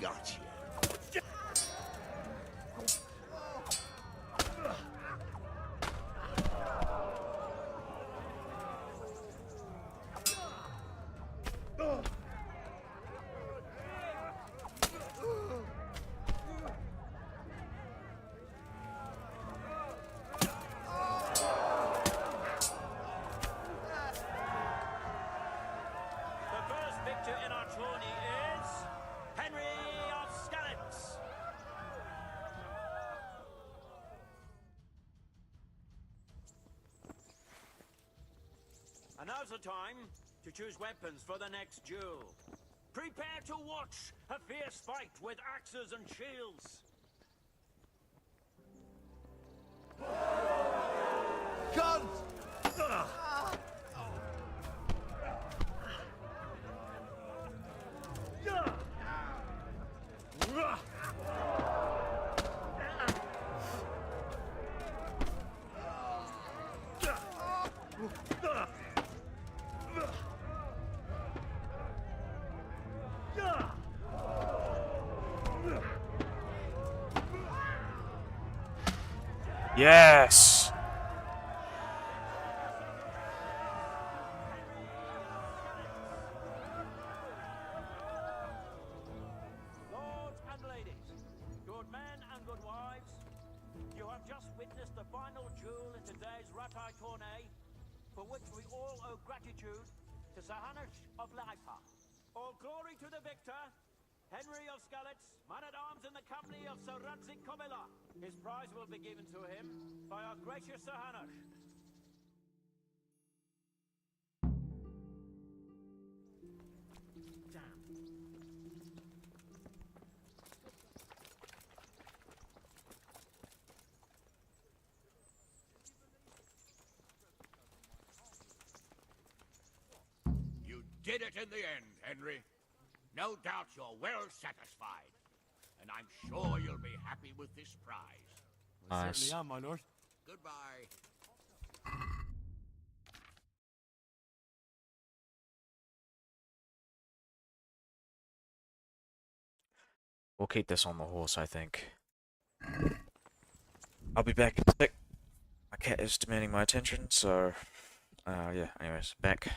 Gotcha. The first victor in our tourney is Henry of Skalitz. And now's the time to choose weapons for the next duel. Prepare to watch a fierce fight with axes and shields. Guns! Yes! Lords and ladies, good men and good wives, you have just witnessed the final duel in today's Ratai tourney, for which we all owe gratitude to Sahanash of Laipa. All glory to the victor, Henry of Skalitz, man-at-arms in the company of Sir Radzik Komila. His prize will be given to him by our gracious Sahanash. You did it in the end, Henry. No doubt you're well satisfied. And I'm sure you'll be happy with this prize. I Nice. certainly am, my lord. Goodbye. We'll keep this on the horse, I think. I'll be back in a sec. My cat is demanding my attention, so... yeah, anyways, back.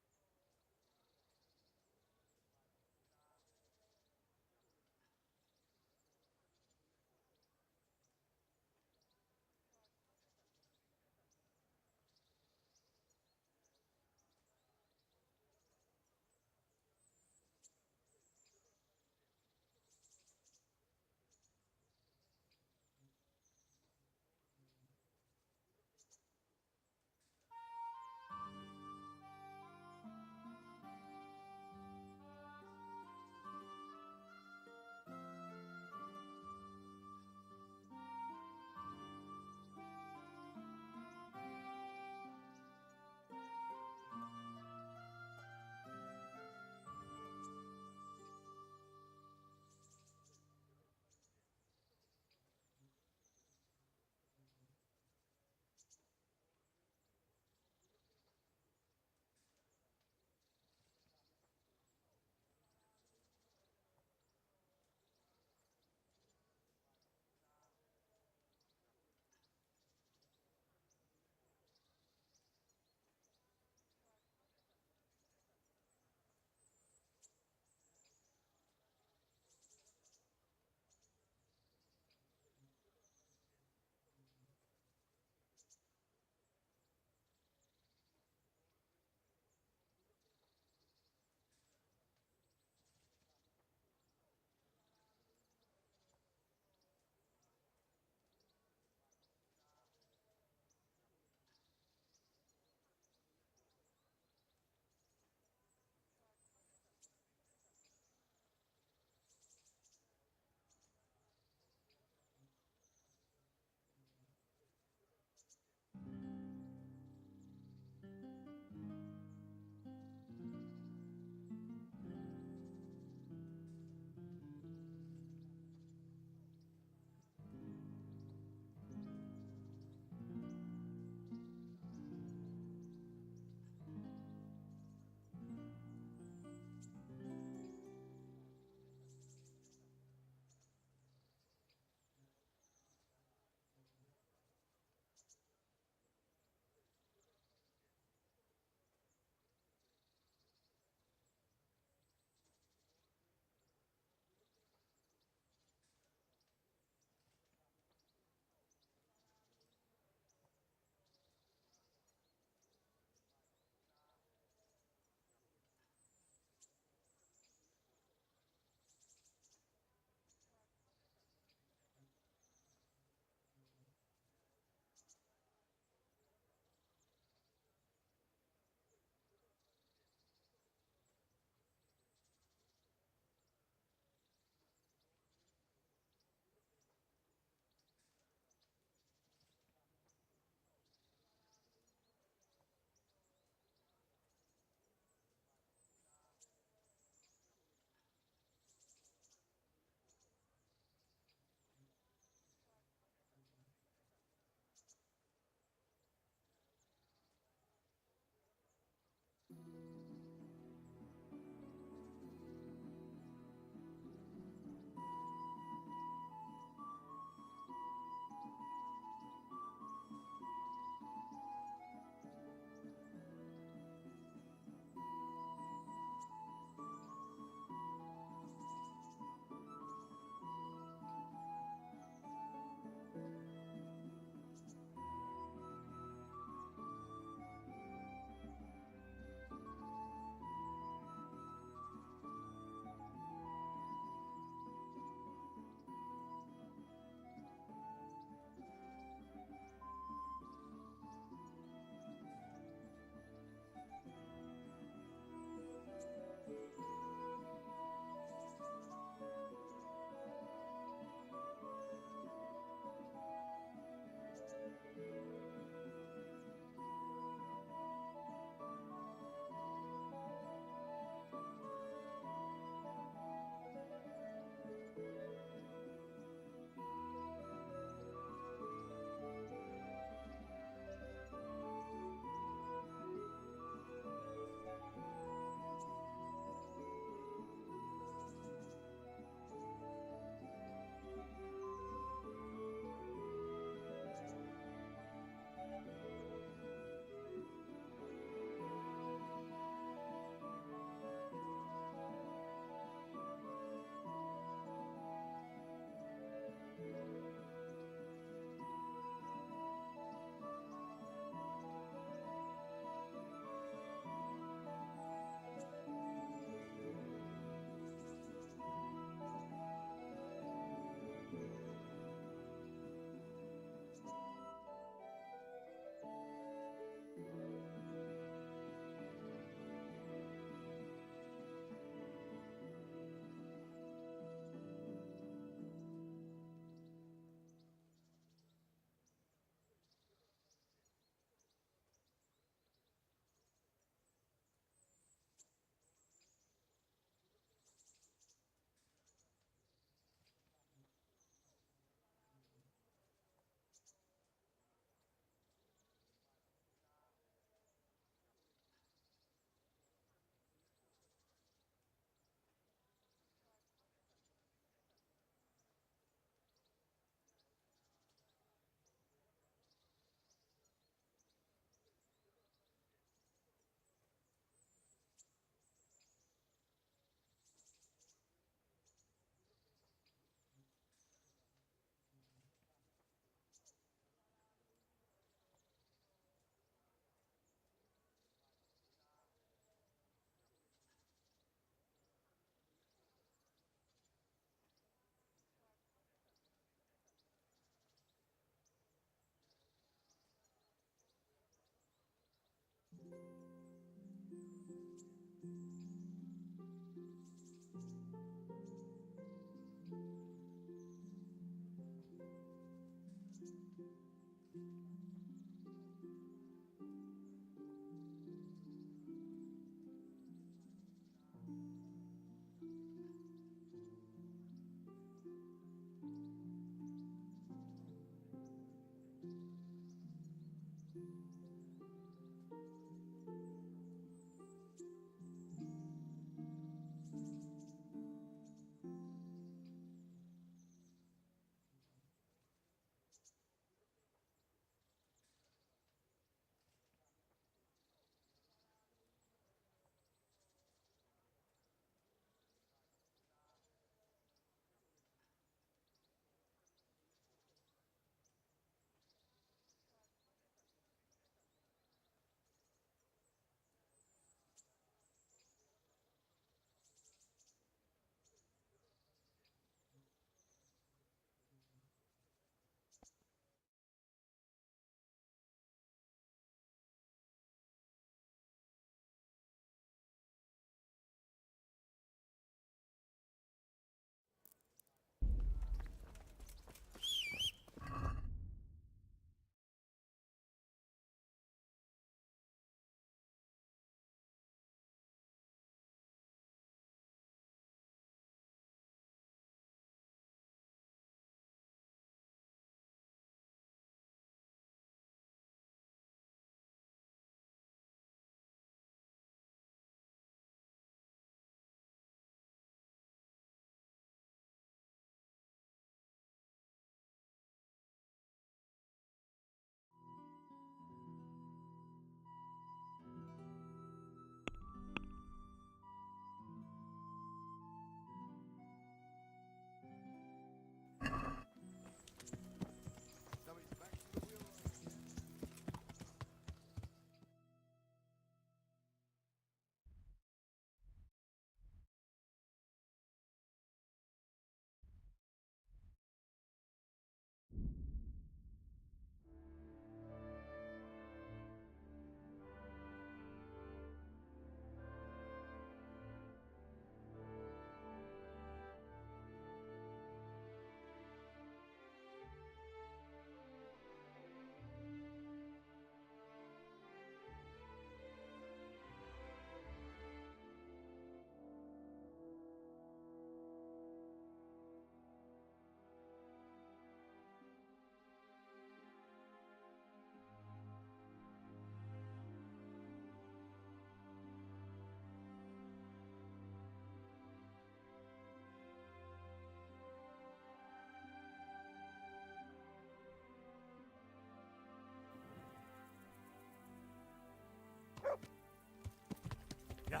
Yeah.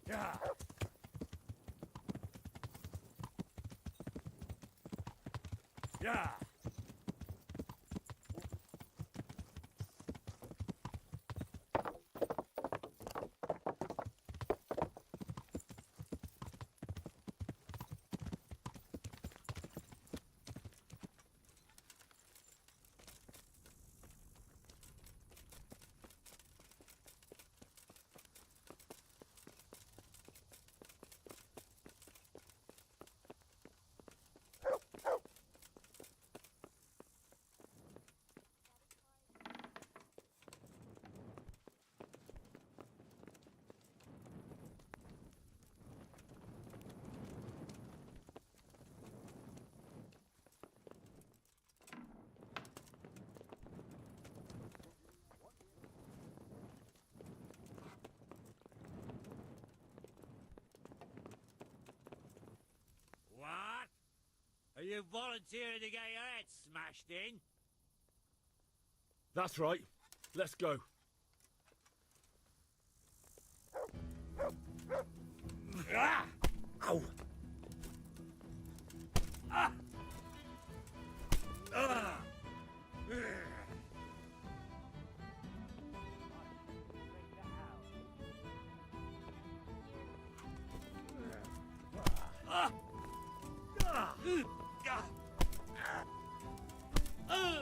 Yeah. Yeah. What? Are you volunteering to get your head smashed in? That's right. Let's go. Ah! Ow! Ah! Ah! Ah! Ah!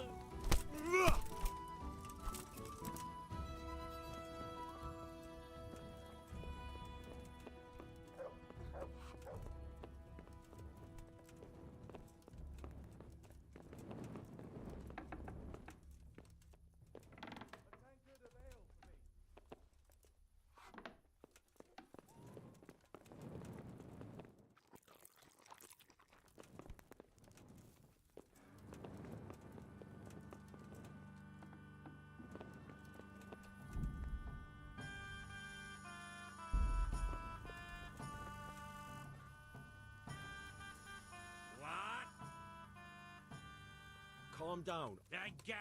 Calm down. Then get...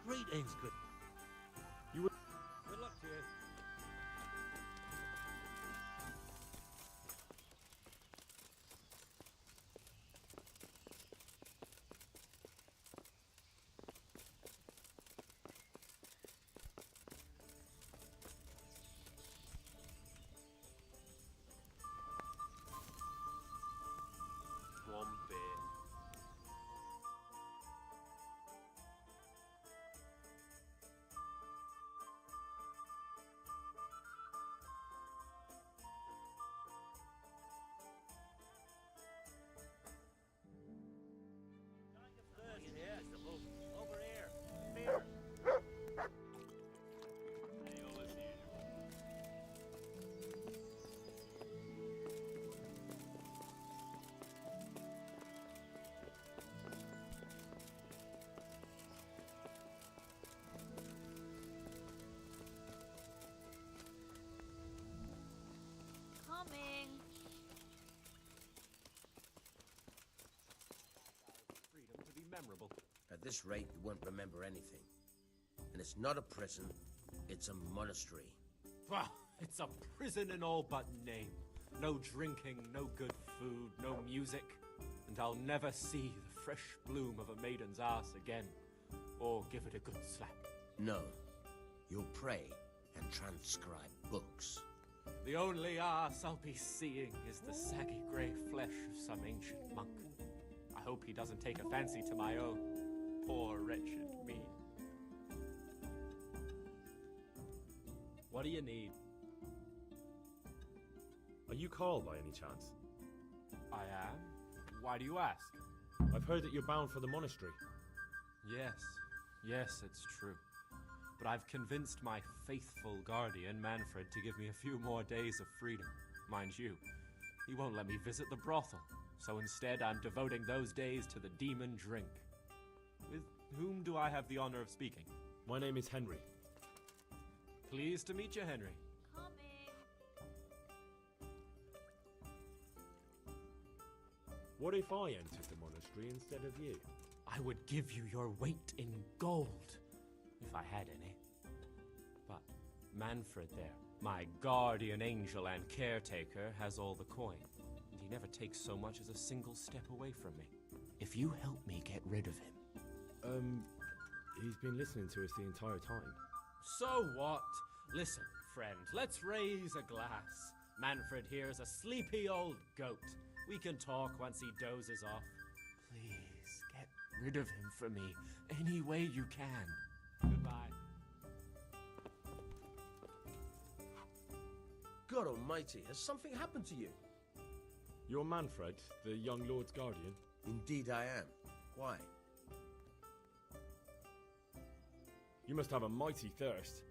Greetings, good... You would... Good luck to you. One bit. Over here. Beer. Coming. Freedom to be memorable. At this rate, you won't remember anything. And it's not a prison, it's a monastery. Well, it's a prison in all but name. No drinking, no good food, no music. And I'll never see the fresh bloom of a maiden's ass again. Or give it a good slap. No. You'll pray and transcribe books. The only ass I'll be seeing is the saggy grey flesh of some ancient monk. I hope he doesn't take a fancy to my own. Poor wretched me. What do you need? Are you Carl by any chance? I am. Why do you ask? I've heard that you're bound for the monastery. Yes, it's true. But I've convinced my faithful guardian, Manfred, to give me a few more days of freedom. Mind you, he won't let me visit the brothel, so instead I'm devoting those days to the demon drink. With whom do I have the honor of speaking? My name is Henry. Pleased to meet you, Henry. What if I entered the monastery instead of you? I would give you your weight in gold, if I had any. But Manfred there, my guardian angel and caretaker, has all the coin, and he never takes so much as a single step away from me. If you help me get rid of him... He's been listening to us the entire time. So what? Listen, friend, let's raise a glass. Manfred here is a sleepy old goat. We can talk once he dozes off. Please, get rid of him for me any way you can. Goodbye. God almighty, has something happened to you? You're Manfred, the young lord's guardian? Indeed I am. Why? You must have a mighty thirst.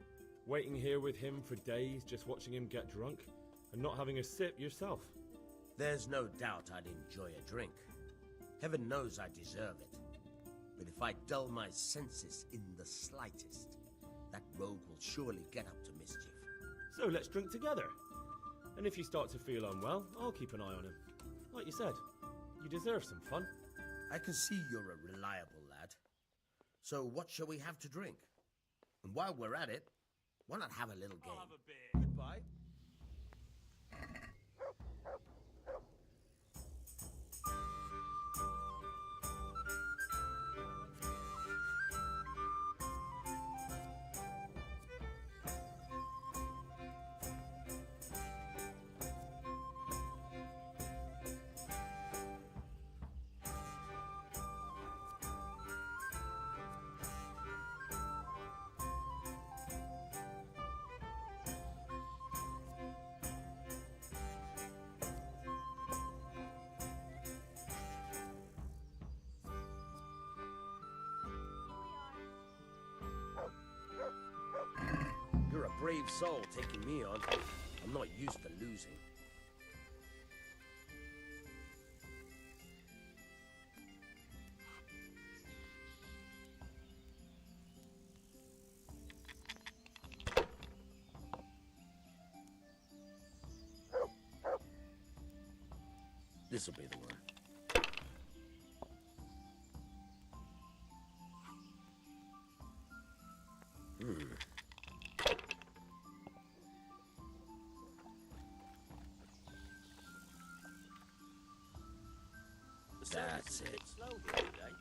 Waiting here with him for days, just watching him get drunk, and not having a sip yourself. There's no doubt I'd enjoy a drink. Heaven knows I deserve it. But if I dull my senses in the slightest, that rogue will surely get up to mischief. So let's drink together. And if you start to feel unwell, I'll keep an eye on him. Like you said, you deserve some fun. I can see you're a reliable lad. So what shall we have to drink? And while we're at it, why not have a little game? I'll have a beer. Goodbye. You're a brave soul taking me on. I'm not used to losing. This'll be the one. That's it. Slow here today.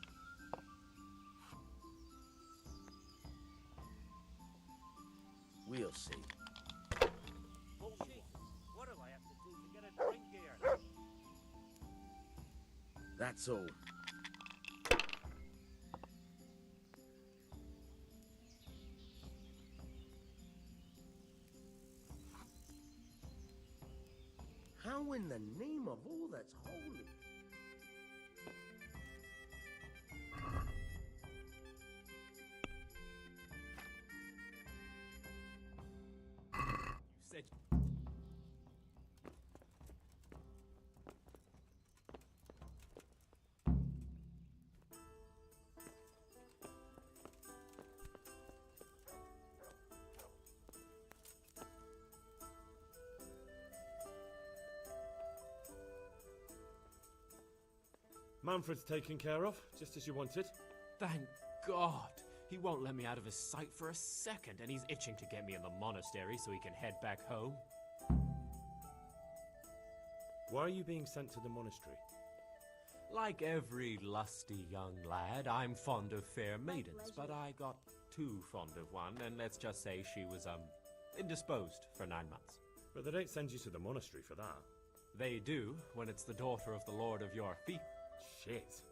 We'll see. Bullshit. What do I have to do to get a drink here? That's all. How in the name of all that's holy? You said... Manfred's taken care of, just as you wanted. Thank God. He won't let me out of his sight for a second, and he's itching to get me in the monastery so he can head back home. Why are you being sent to the monastery? Like every lusty young lad, I'm fond of fair maidens, but I got too fond of one, and let's just say she was, indisposed for 9 months. But they don't send you to the monastery for that. They do, when it's the daughter of the Lord of your feet. Shit.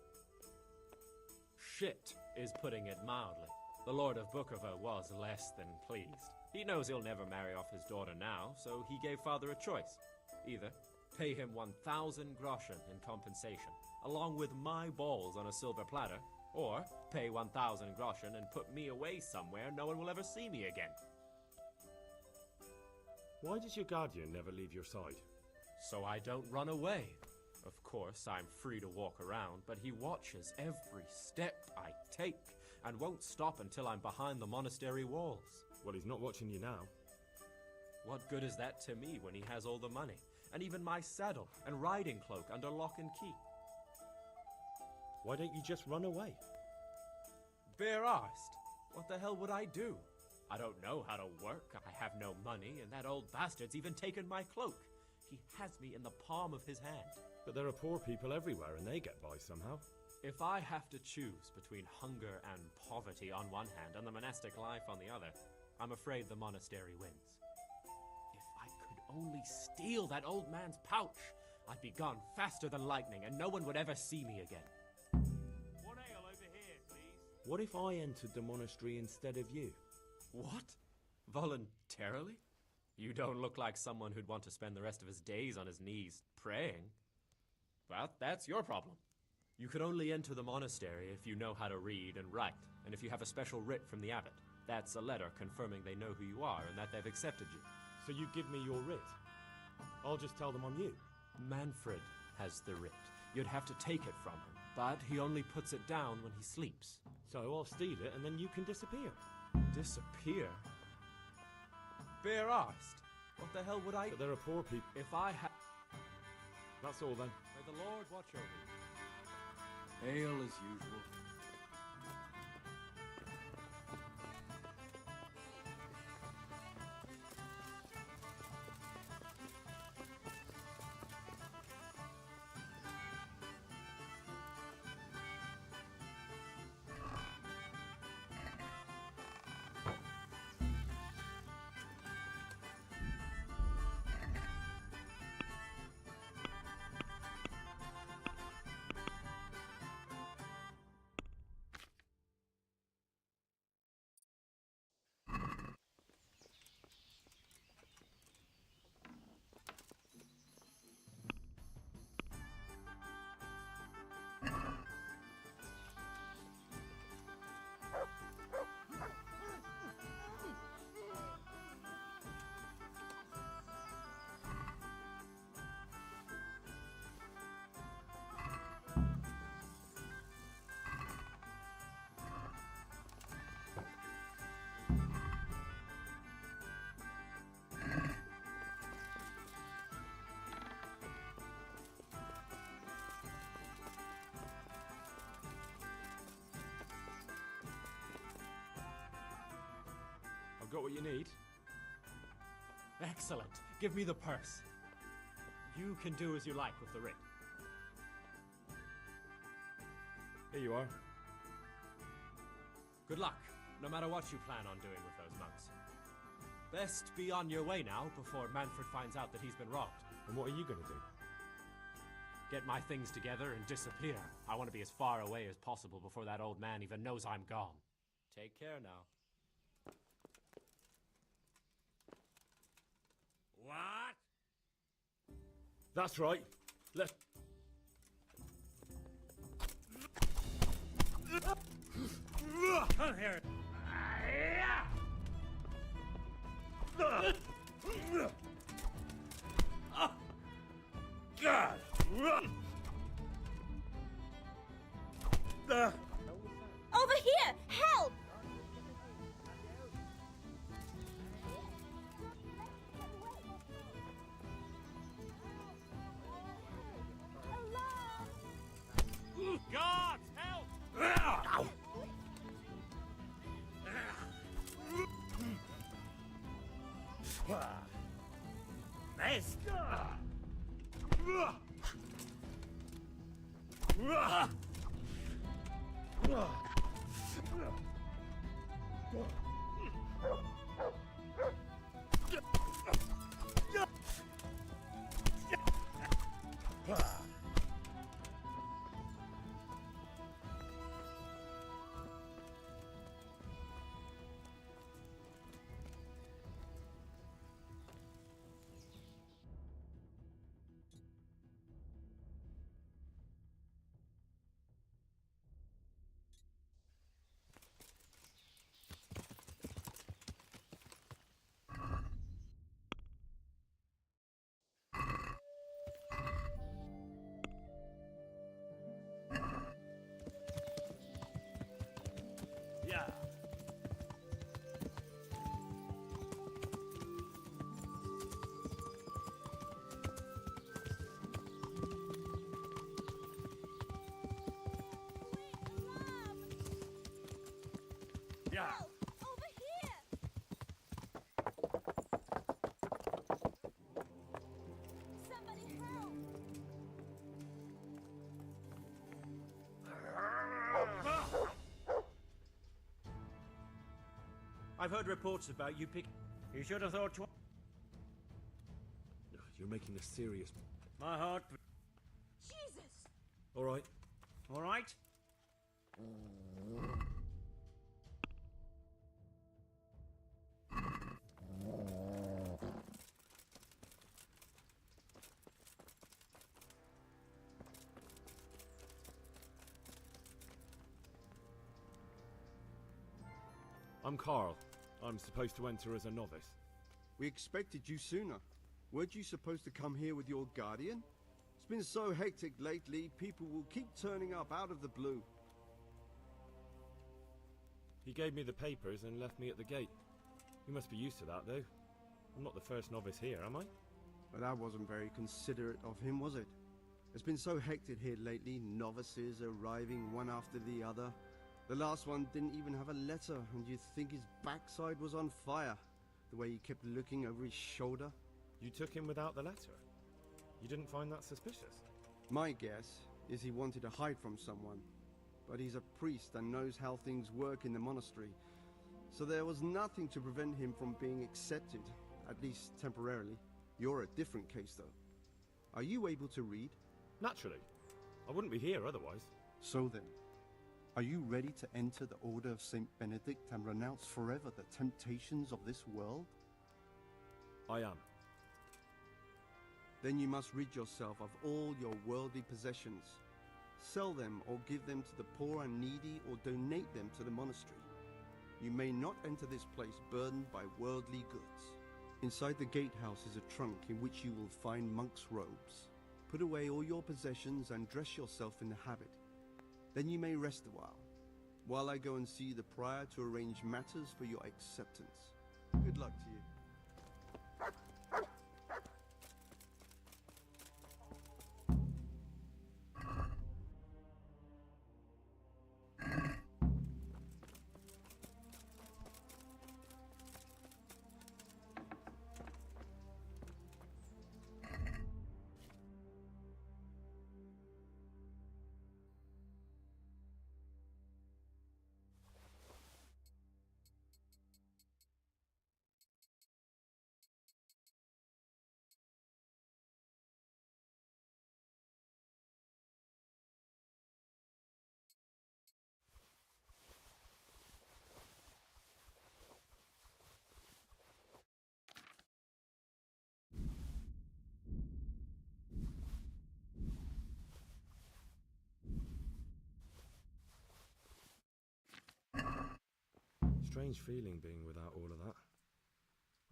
Shit is putting it mildly. The Lord of Bookerva was less than pleased. He knows he'll never marry off his daughter now, so he gave father a choice. Either pay him 1,000 groschen in compensation, along with my balls on a silver platter, or pay 1,000 groschen and put me away somewhere no one will ever see me again. Why does your guardian never leave your side? So I don't run away. Of course, I'm free to walk around, but he watches every step I take and won't stop until I'm behind the monastery walls. Well, he's not watching you now. What good is that to me when he has all the money, and even my saddle and riding cloak under lock and key? Why don't you just run away? Bare-arsed. What the hell would I do? I don't know how to work, I have no money, and that old bastard's even taken my cloak. He has me in the palm of his hand. But there are poor people everywhere and they get by somehow. If I have to choose between hunger and poverty on one hand and the monastic life on the other, I'm afraid the monastery wins. If I could only steal that old man's pouch, I'd be gone faster than lightning and no one would ever see me again. One ale over here, please. What if I entered the monastery instead of you? What? Voluntarily? You don't look like someone who'd want to spend the rest of his days on his knees praying. Well, that's your problem. You could only enter the monastery if you know how to read and write, and if you have a special writ from the abbot. That's a letter confirming they know who you are and that they've accepted you. So you give me your writ? I'll just tell them I'm you. Manfred has the writ. You'd have to take it from him, but he only puts it down when he sleeps. So I'll steal it and then you can disappear. Disappear? Bare-arsed. What the hell would I... But there are poor people. If I had... That's all then. May the Lord watch over you. Ale as usual. Got what you need? Excellent. Give me the purse. You can do as you like with the writ. Here you are. Good luck, no matter what you plan on doing with those monks. Best be on your way now before Manfred finds out that he's been robbed. And what are you going to do? Get my things together and disappear. I want to be as far away as possible before that old man even knows I'm gone. Take care now. What? That's right. Let's... Come here. God! Over here! Help! God, help! Yeah. Yeah. Over here! Somebody help! I've heard reports about you pick. You should have thought twice. You're making a serious... My heart. Jesus! All right. All right. I'm Carl. I'm supposed to enter as a novice. We expected you sooner. Weren't you supposed to come here with your guardian? It's been so hectic lately, people will keep turning up out of the blue. He gave me the papers and left me at the gate. You must be used to that, though. I'm not the first novice here, am I? But that wasn't very considerate of him, was it? It's been so hectic here lately, novices arriving one after the other. The last one didn't even have a letter, and you'd think his backside was on fire, the way he kept looking over his shoulder. You took him without the letter? You didn't find that suspicious? My guess is he wanted to hide from someone, but he's a priest and knows how things work in the monastery, so there was nothing to prevent him from being accepted, at least temporarily. You're a different case, though. Are you able to read? Naturally. I wouldn't be here otherwise. So then, are you ready to enter the Order of Saint Benedict and renounce forever the temptations of this world? I am. Then you must rid yourself of all your worldly possessions. Sell them or give them to the poor and needy or donate them to the monastery. You may not enter this place burdened by worldly goods. Inside the gatehouse is a trunk in which you will find monk's robes. Put away all your possessions and dress yourself in the habit. Then you may rest a while I go and see the prior to arrange matters for your acceptance. Good luck to you. Strange feeling being without all of that.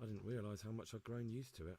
I didn't realise how much I'd grown used to it.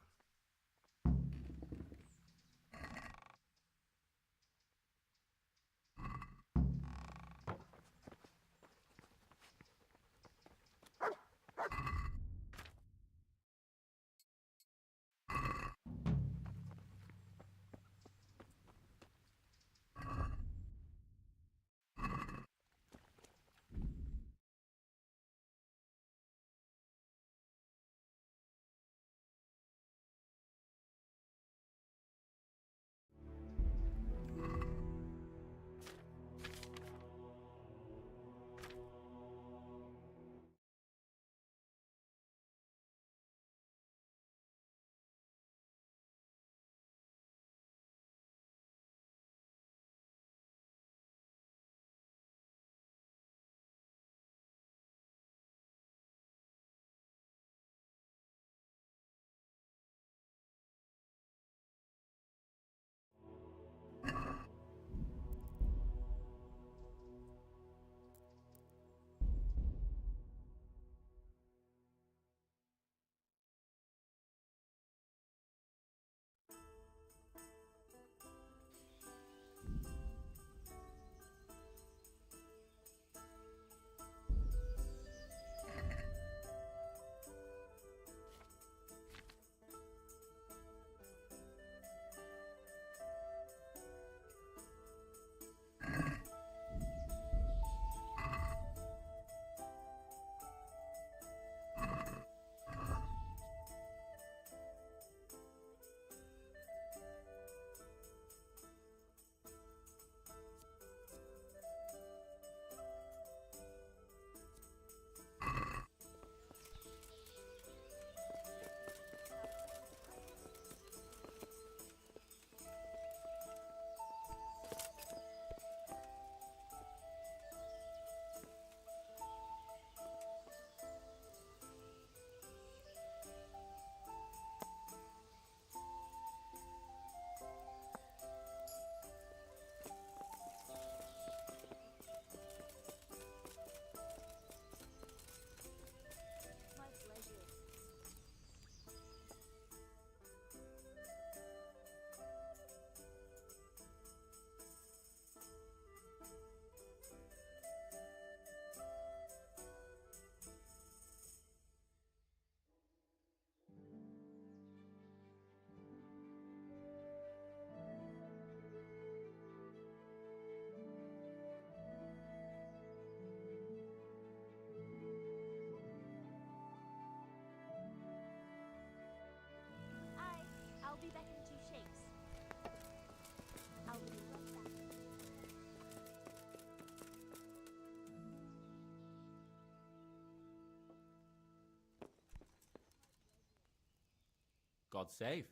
God save.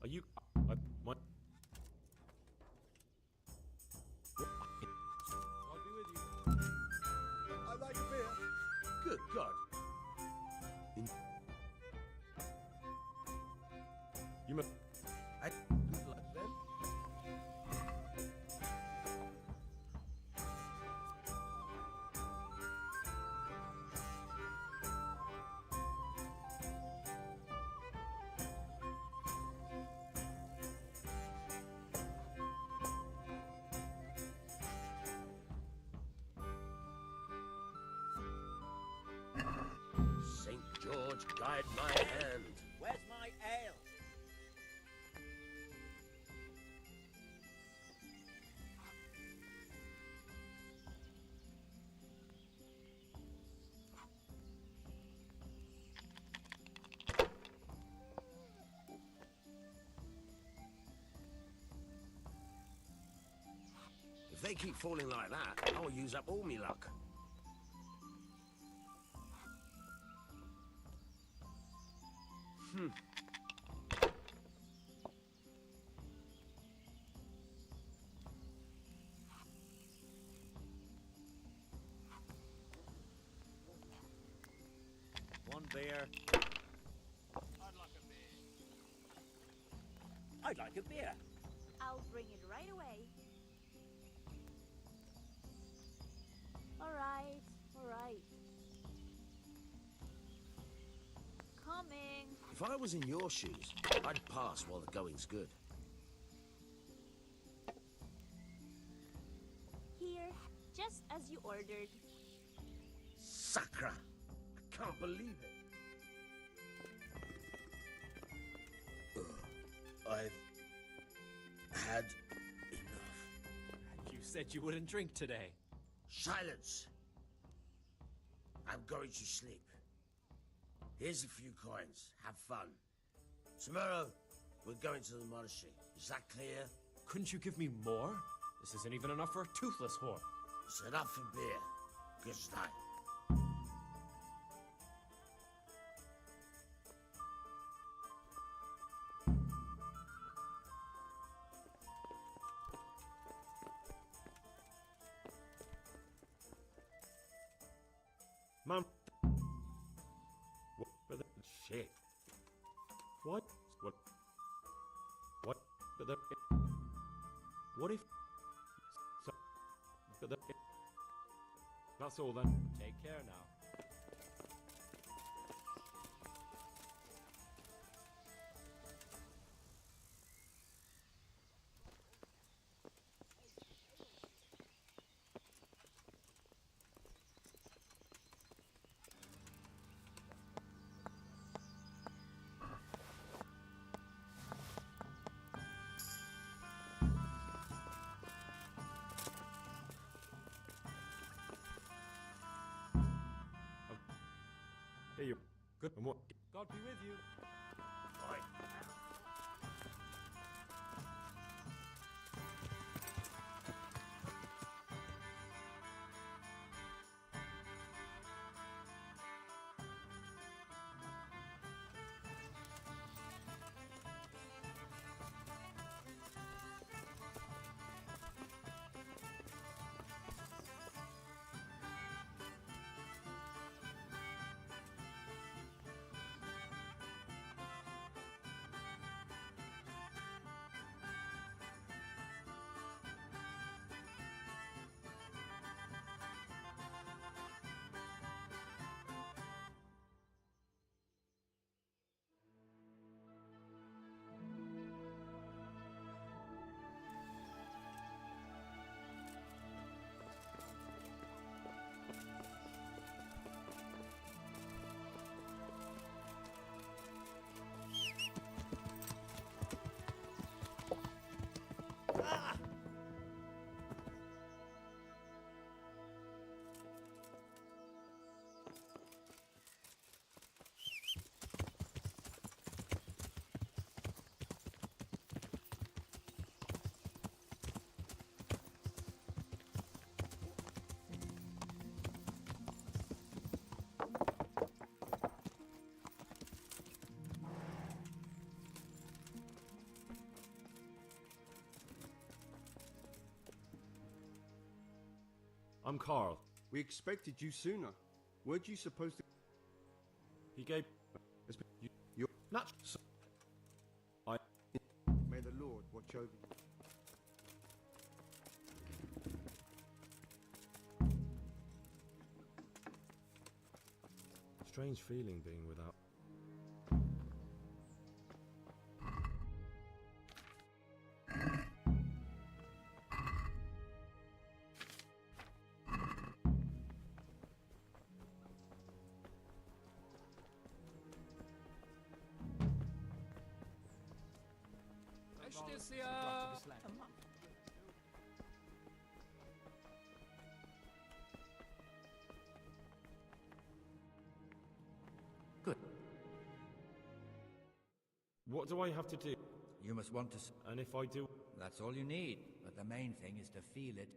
Are you... what? God be with you. I like a beer. Good God. You must... Good luck then. St. George, guide my hand. Where's my ale? If they keep falling like that, I'll use up all me luck. One beer. I'd like a beer. I'll bring it right away. All right, all right. Coming. If I was in your shoes, I'd pass while the going's good. Here, just as you ordered. Sacra! I can't believe it. I've had enough. You said you wouldn't drink today. Silence! I'm going to sleep. Here's a few coins. Have fun. Tomorrow, we're going to the monastery. Is that clear? Couldn't you give me more? This isn't even enough for a toothless whore. It's enough for beer. Good night. Mom. What? But the... Shit. What? What? What? But the... What if... So... But the... That's all then. Take care now. Here you... Good. And what... God be with you. Right. I'm Carl. We expected you sooner. Weren't you supposed to... He gave... You're not... I... May the Lord watch over you. Strange feeling being without... Good. What do I have to do? You must want to... And if I do... That's all you need. But the main thing is to feel it.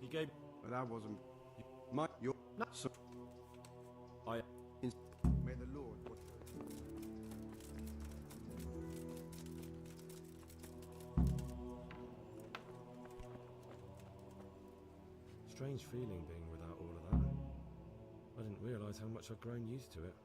He gave... But I wasn't... You're not so... I... May the Lord watch over you. Strange feeling being without all of that. I didn't realise how much I'd grown used to it.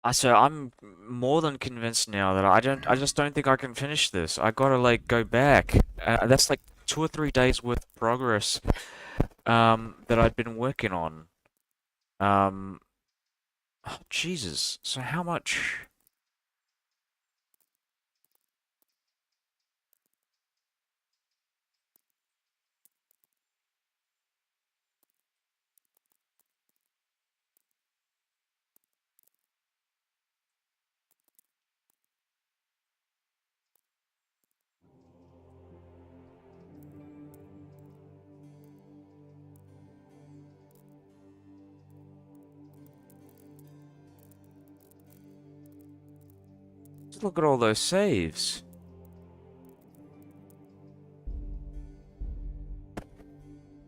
So I'm more than convinced now that I just don't think I can finish this. I gotta like go back. That's like 2 or 3 days worth of progress that I'd been working on. Um, oh, Jesus. So how much? Just look at all those saves.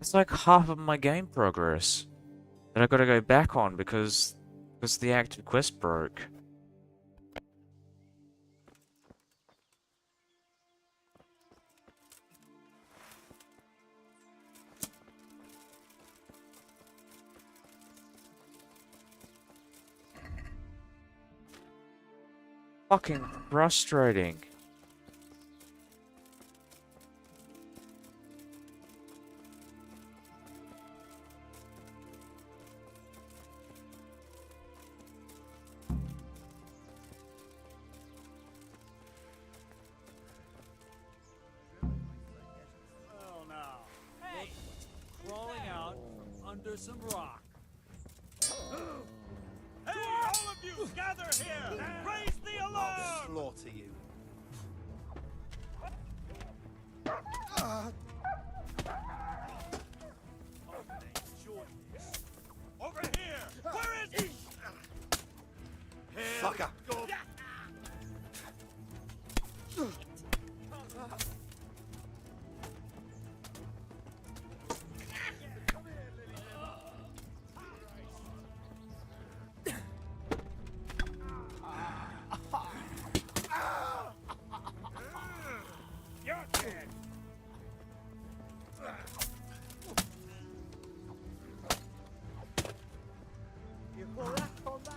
It's like half of my game progress that I gotta go back on because the active quest broke. Fucking frustrating. Well, now. Hey! Crawling out from under some rock. Hey, all of you, gather here! Raise the alarm! I'll slaughter you. Over here! Where is he? Fucker! You're dead! You call that combat?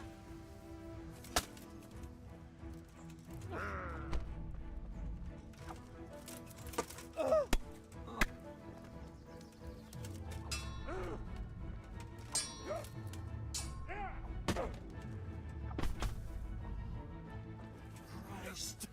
Christ!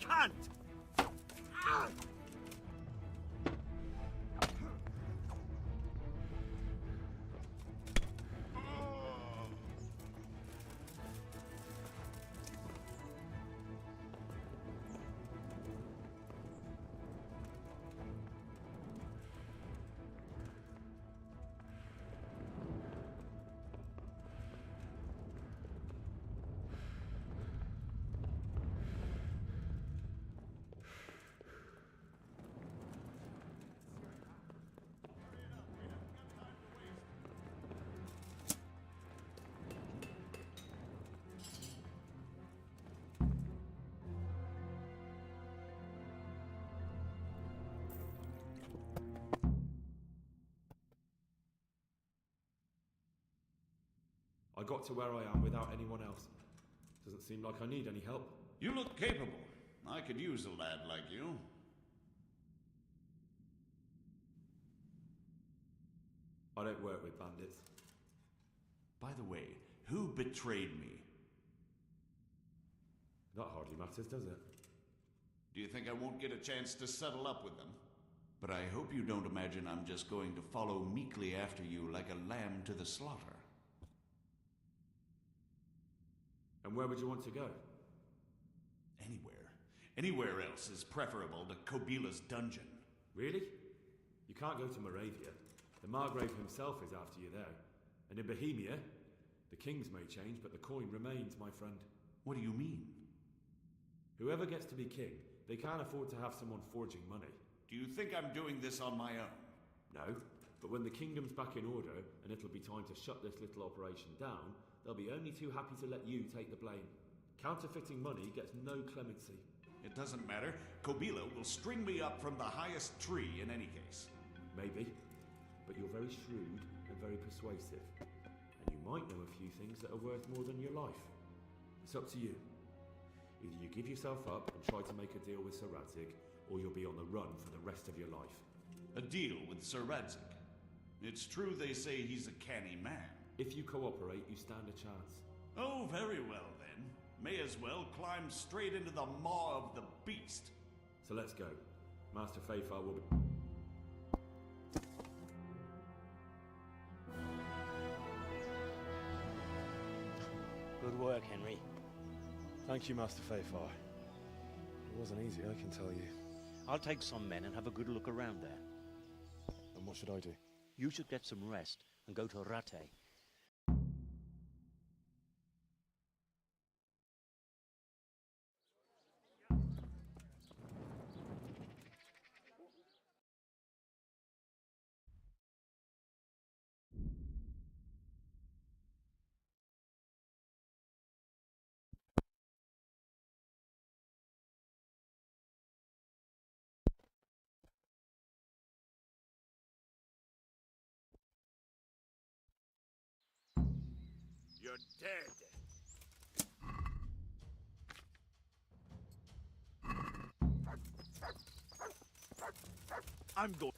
Can't! I got to where I am without anyone else. Doesn't seem like I need any help. You look capable. I could use a lad like you. I don't work with bandits. By the way, who betrayed me? That hardly matters, does it? Do you think I won't get a chance to settle up with them? But I hope you don't imagine I'm just going to follow meekly after you like a lamb to the slaughter. And where would you want to go? Anywhere. Anywhere else is preferable to Kobila's dungeon. Really? You can't go to Moravia. The Margrave himself is after you there. And in Bohemia, the kings may change, but the coin remains, my friend. What do you mean? Whoever gets to be king, they can't afford to have someone forging money. Do you think I'm doing this on my own? No, but when the kingdom's back in order and it'll be time to shut this little operation down, they'll be only too happy to let you take the blame. Counterfeiting money gets no clemency. It doesn't matter. Kobila will string me up from the highest tree in any case. Maybe, but you're very shrewd and very persuasive. And you might know a few things that are worth more than your life. It's up to you. Either you give yourself up and try to make a deal with Sir Radzig, or you'll be on the run for the rest of your life. A deal with Sir Radzig? It's true they say he's a canny man. If you cooperate, you stand a chance. Oh, very well then. May as well climb straight into the maw of the beast. So let's go. Master Fafar will be... Good work, Henry. Thank you, Master Fafar. It wasn't easy, I can tell you. I'll take some men and have a good look around there. And what should I do? You should get some rest and go to Rattay. You're dead. I'm going.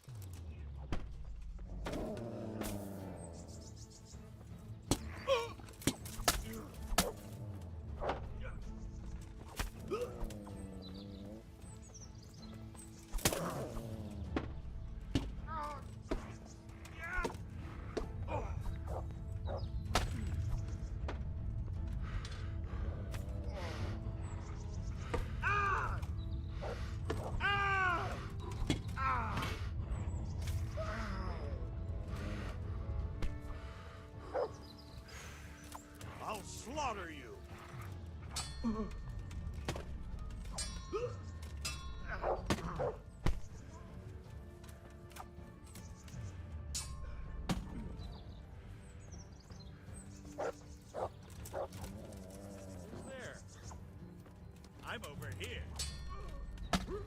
I'll slaughter you. Who's there? I'm over here. Who's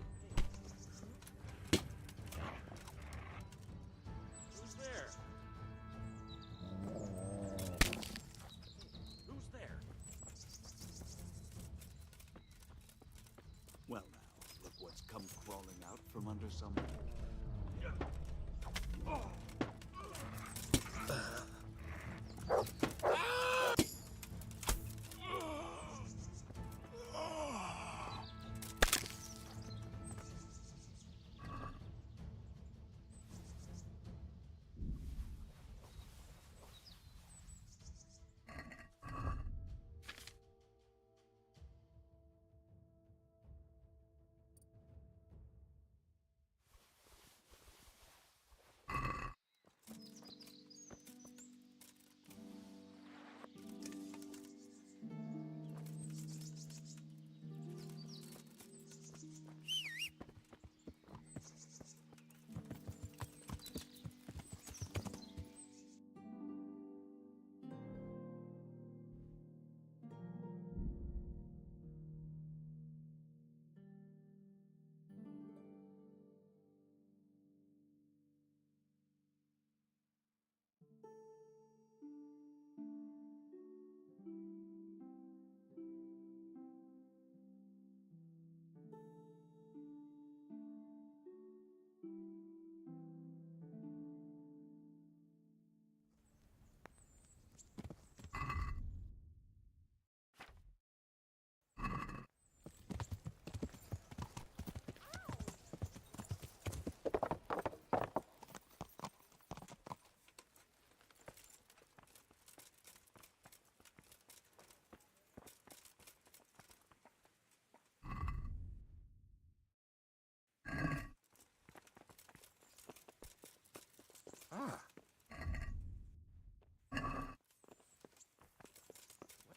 there? Who's there? Well now, look what's come crawling out from under some...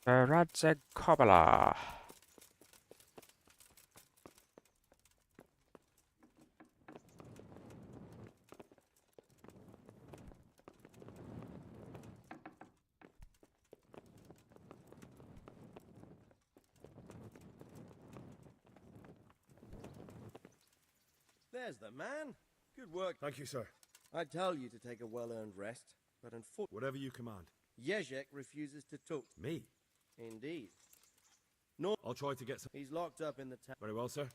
Radzig Kobbler. There's the man. Good work. Thank you, sir. I tell you to take a well-earned rest, but unfortunately, Whatever you command. Jezek refuses to talk. Me? Indeed. No, I'll try to get some. he's locked up in the town. Very well, sir.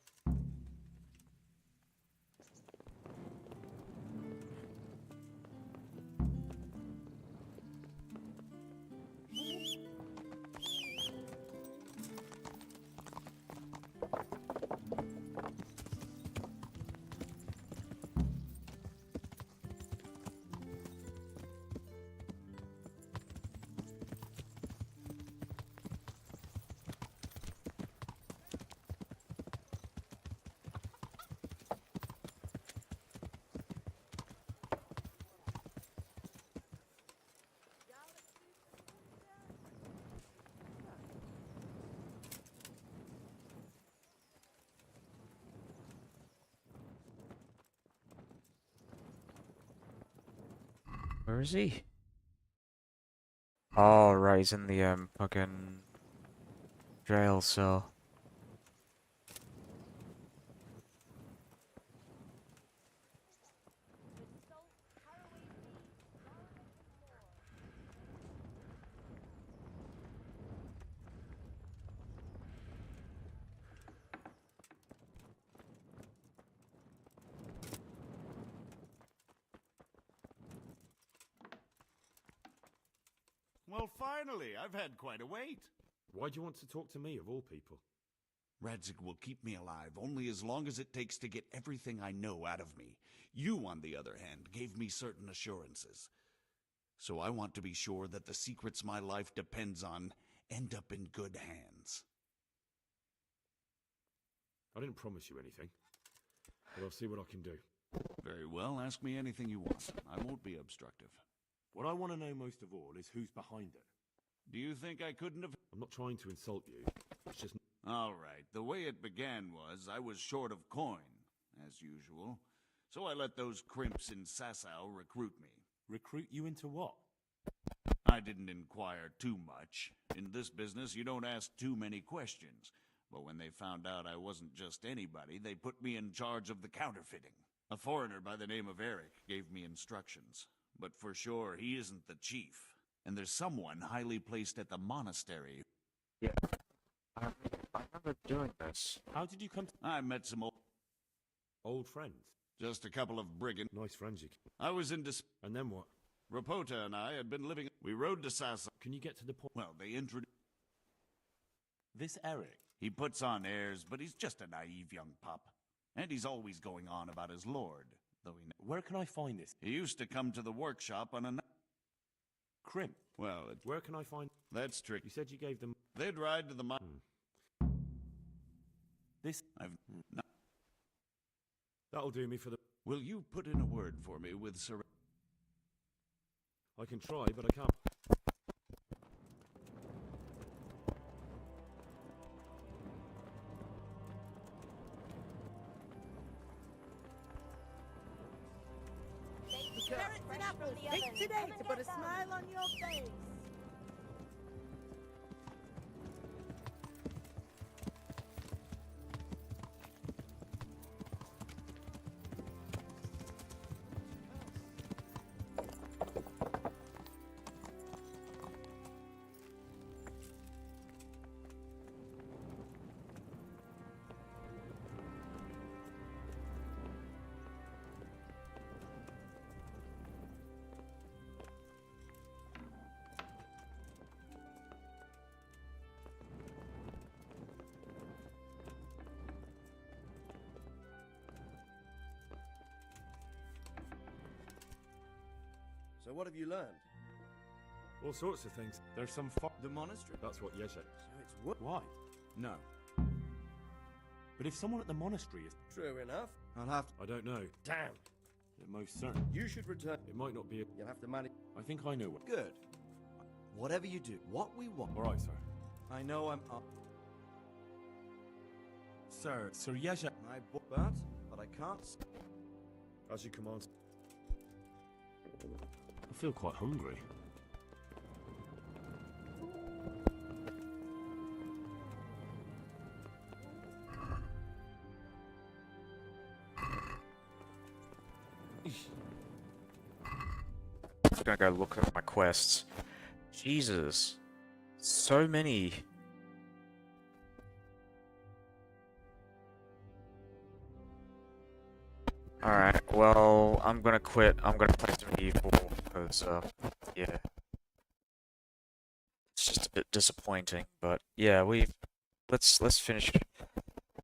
Where is he? Oh, right, he's in the fucking jail cell. Well, finally, I've had quite a wait. Why do you want to talk to me, of all people? Radzig will keep me alive only as long as it takes to get everything I know out of me. You, on the other hand, gave me certain assurances. So I want to be sure that the secrets my life depends on end up in good hands. I didn't promise you anything, but I'll see what I can do. Very well, ask me anything you want. I won't be obstructive. What I want to know most of all is who's behind it. Do you think I couldn't have... I'm not trying to insult you. It's just... All right, the way it began was I was short of coin, as usual. So I let those crimps in Sasau recruit me. Recruit you into what? I didn't inquire too much. In this business, you don't ask too many questions. But when they found out I wasn't just anybody, they put me in charge of the counterfeiting. A foreigner by the name of Eric gave me instructions. But for sure, he isn't the chief. And there's someone highly placed at the monastery. Yeah. I remember doing this. How did you come to... I met some Old friends? just a couple of brigands. Nice friends you... I was in And then what? Rapota and I had been living... We rode to Sasa. Can you get to the point? Well, they introduced... This Eric? He puts on airs, but he's just a naive young pup. And he's always going on about his lord, though he... Where can I find this? He used to come to the workshop on a... Crimp? Well, Where can I find... that's tricky. You said you gave them... They'd ride to the... This... I've... No. That'll do me for the... Will you put in a word for me with Sir... I can try, but I can't... Carrots and apples, take today to put a smile on your face. So what have you learned? All sorts of things. There's some... The monastery? That's what Yeshe... So it's what? Why? No. But if someone at the monastery is... True enough. I'll have to... I don't know. Damn! It most certain. You should return. It might not be... You'll have to manage... I think I know what... Good. Whatever you do, what we want... All right, sir. I know I'm up. Sir Yeshe... My boy... But I can't... As you command. I feel quite hungry. gonna go look at my quests. Jesus. So many. Alright, well, I'm gonna quit. I'm gonna play some E4, because, yeah. It's just a bit disappointing, but yeah, let's finish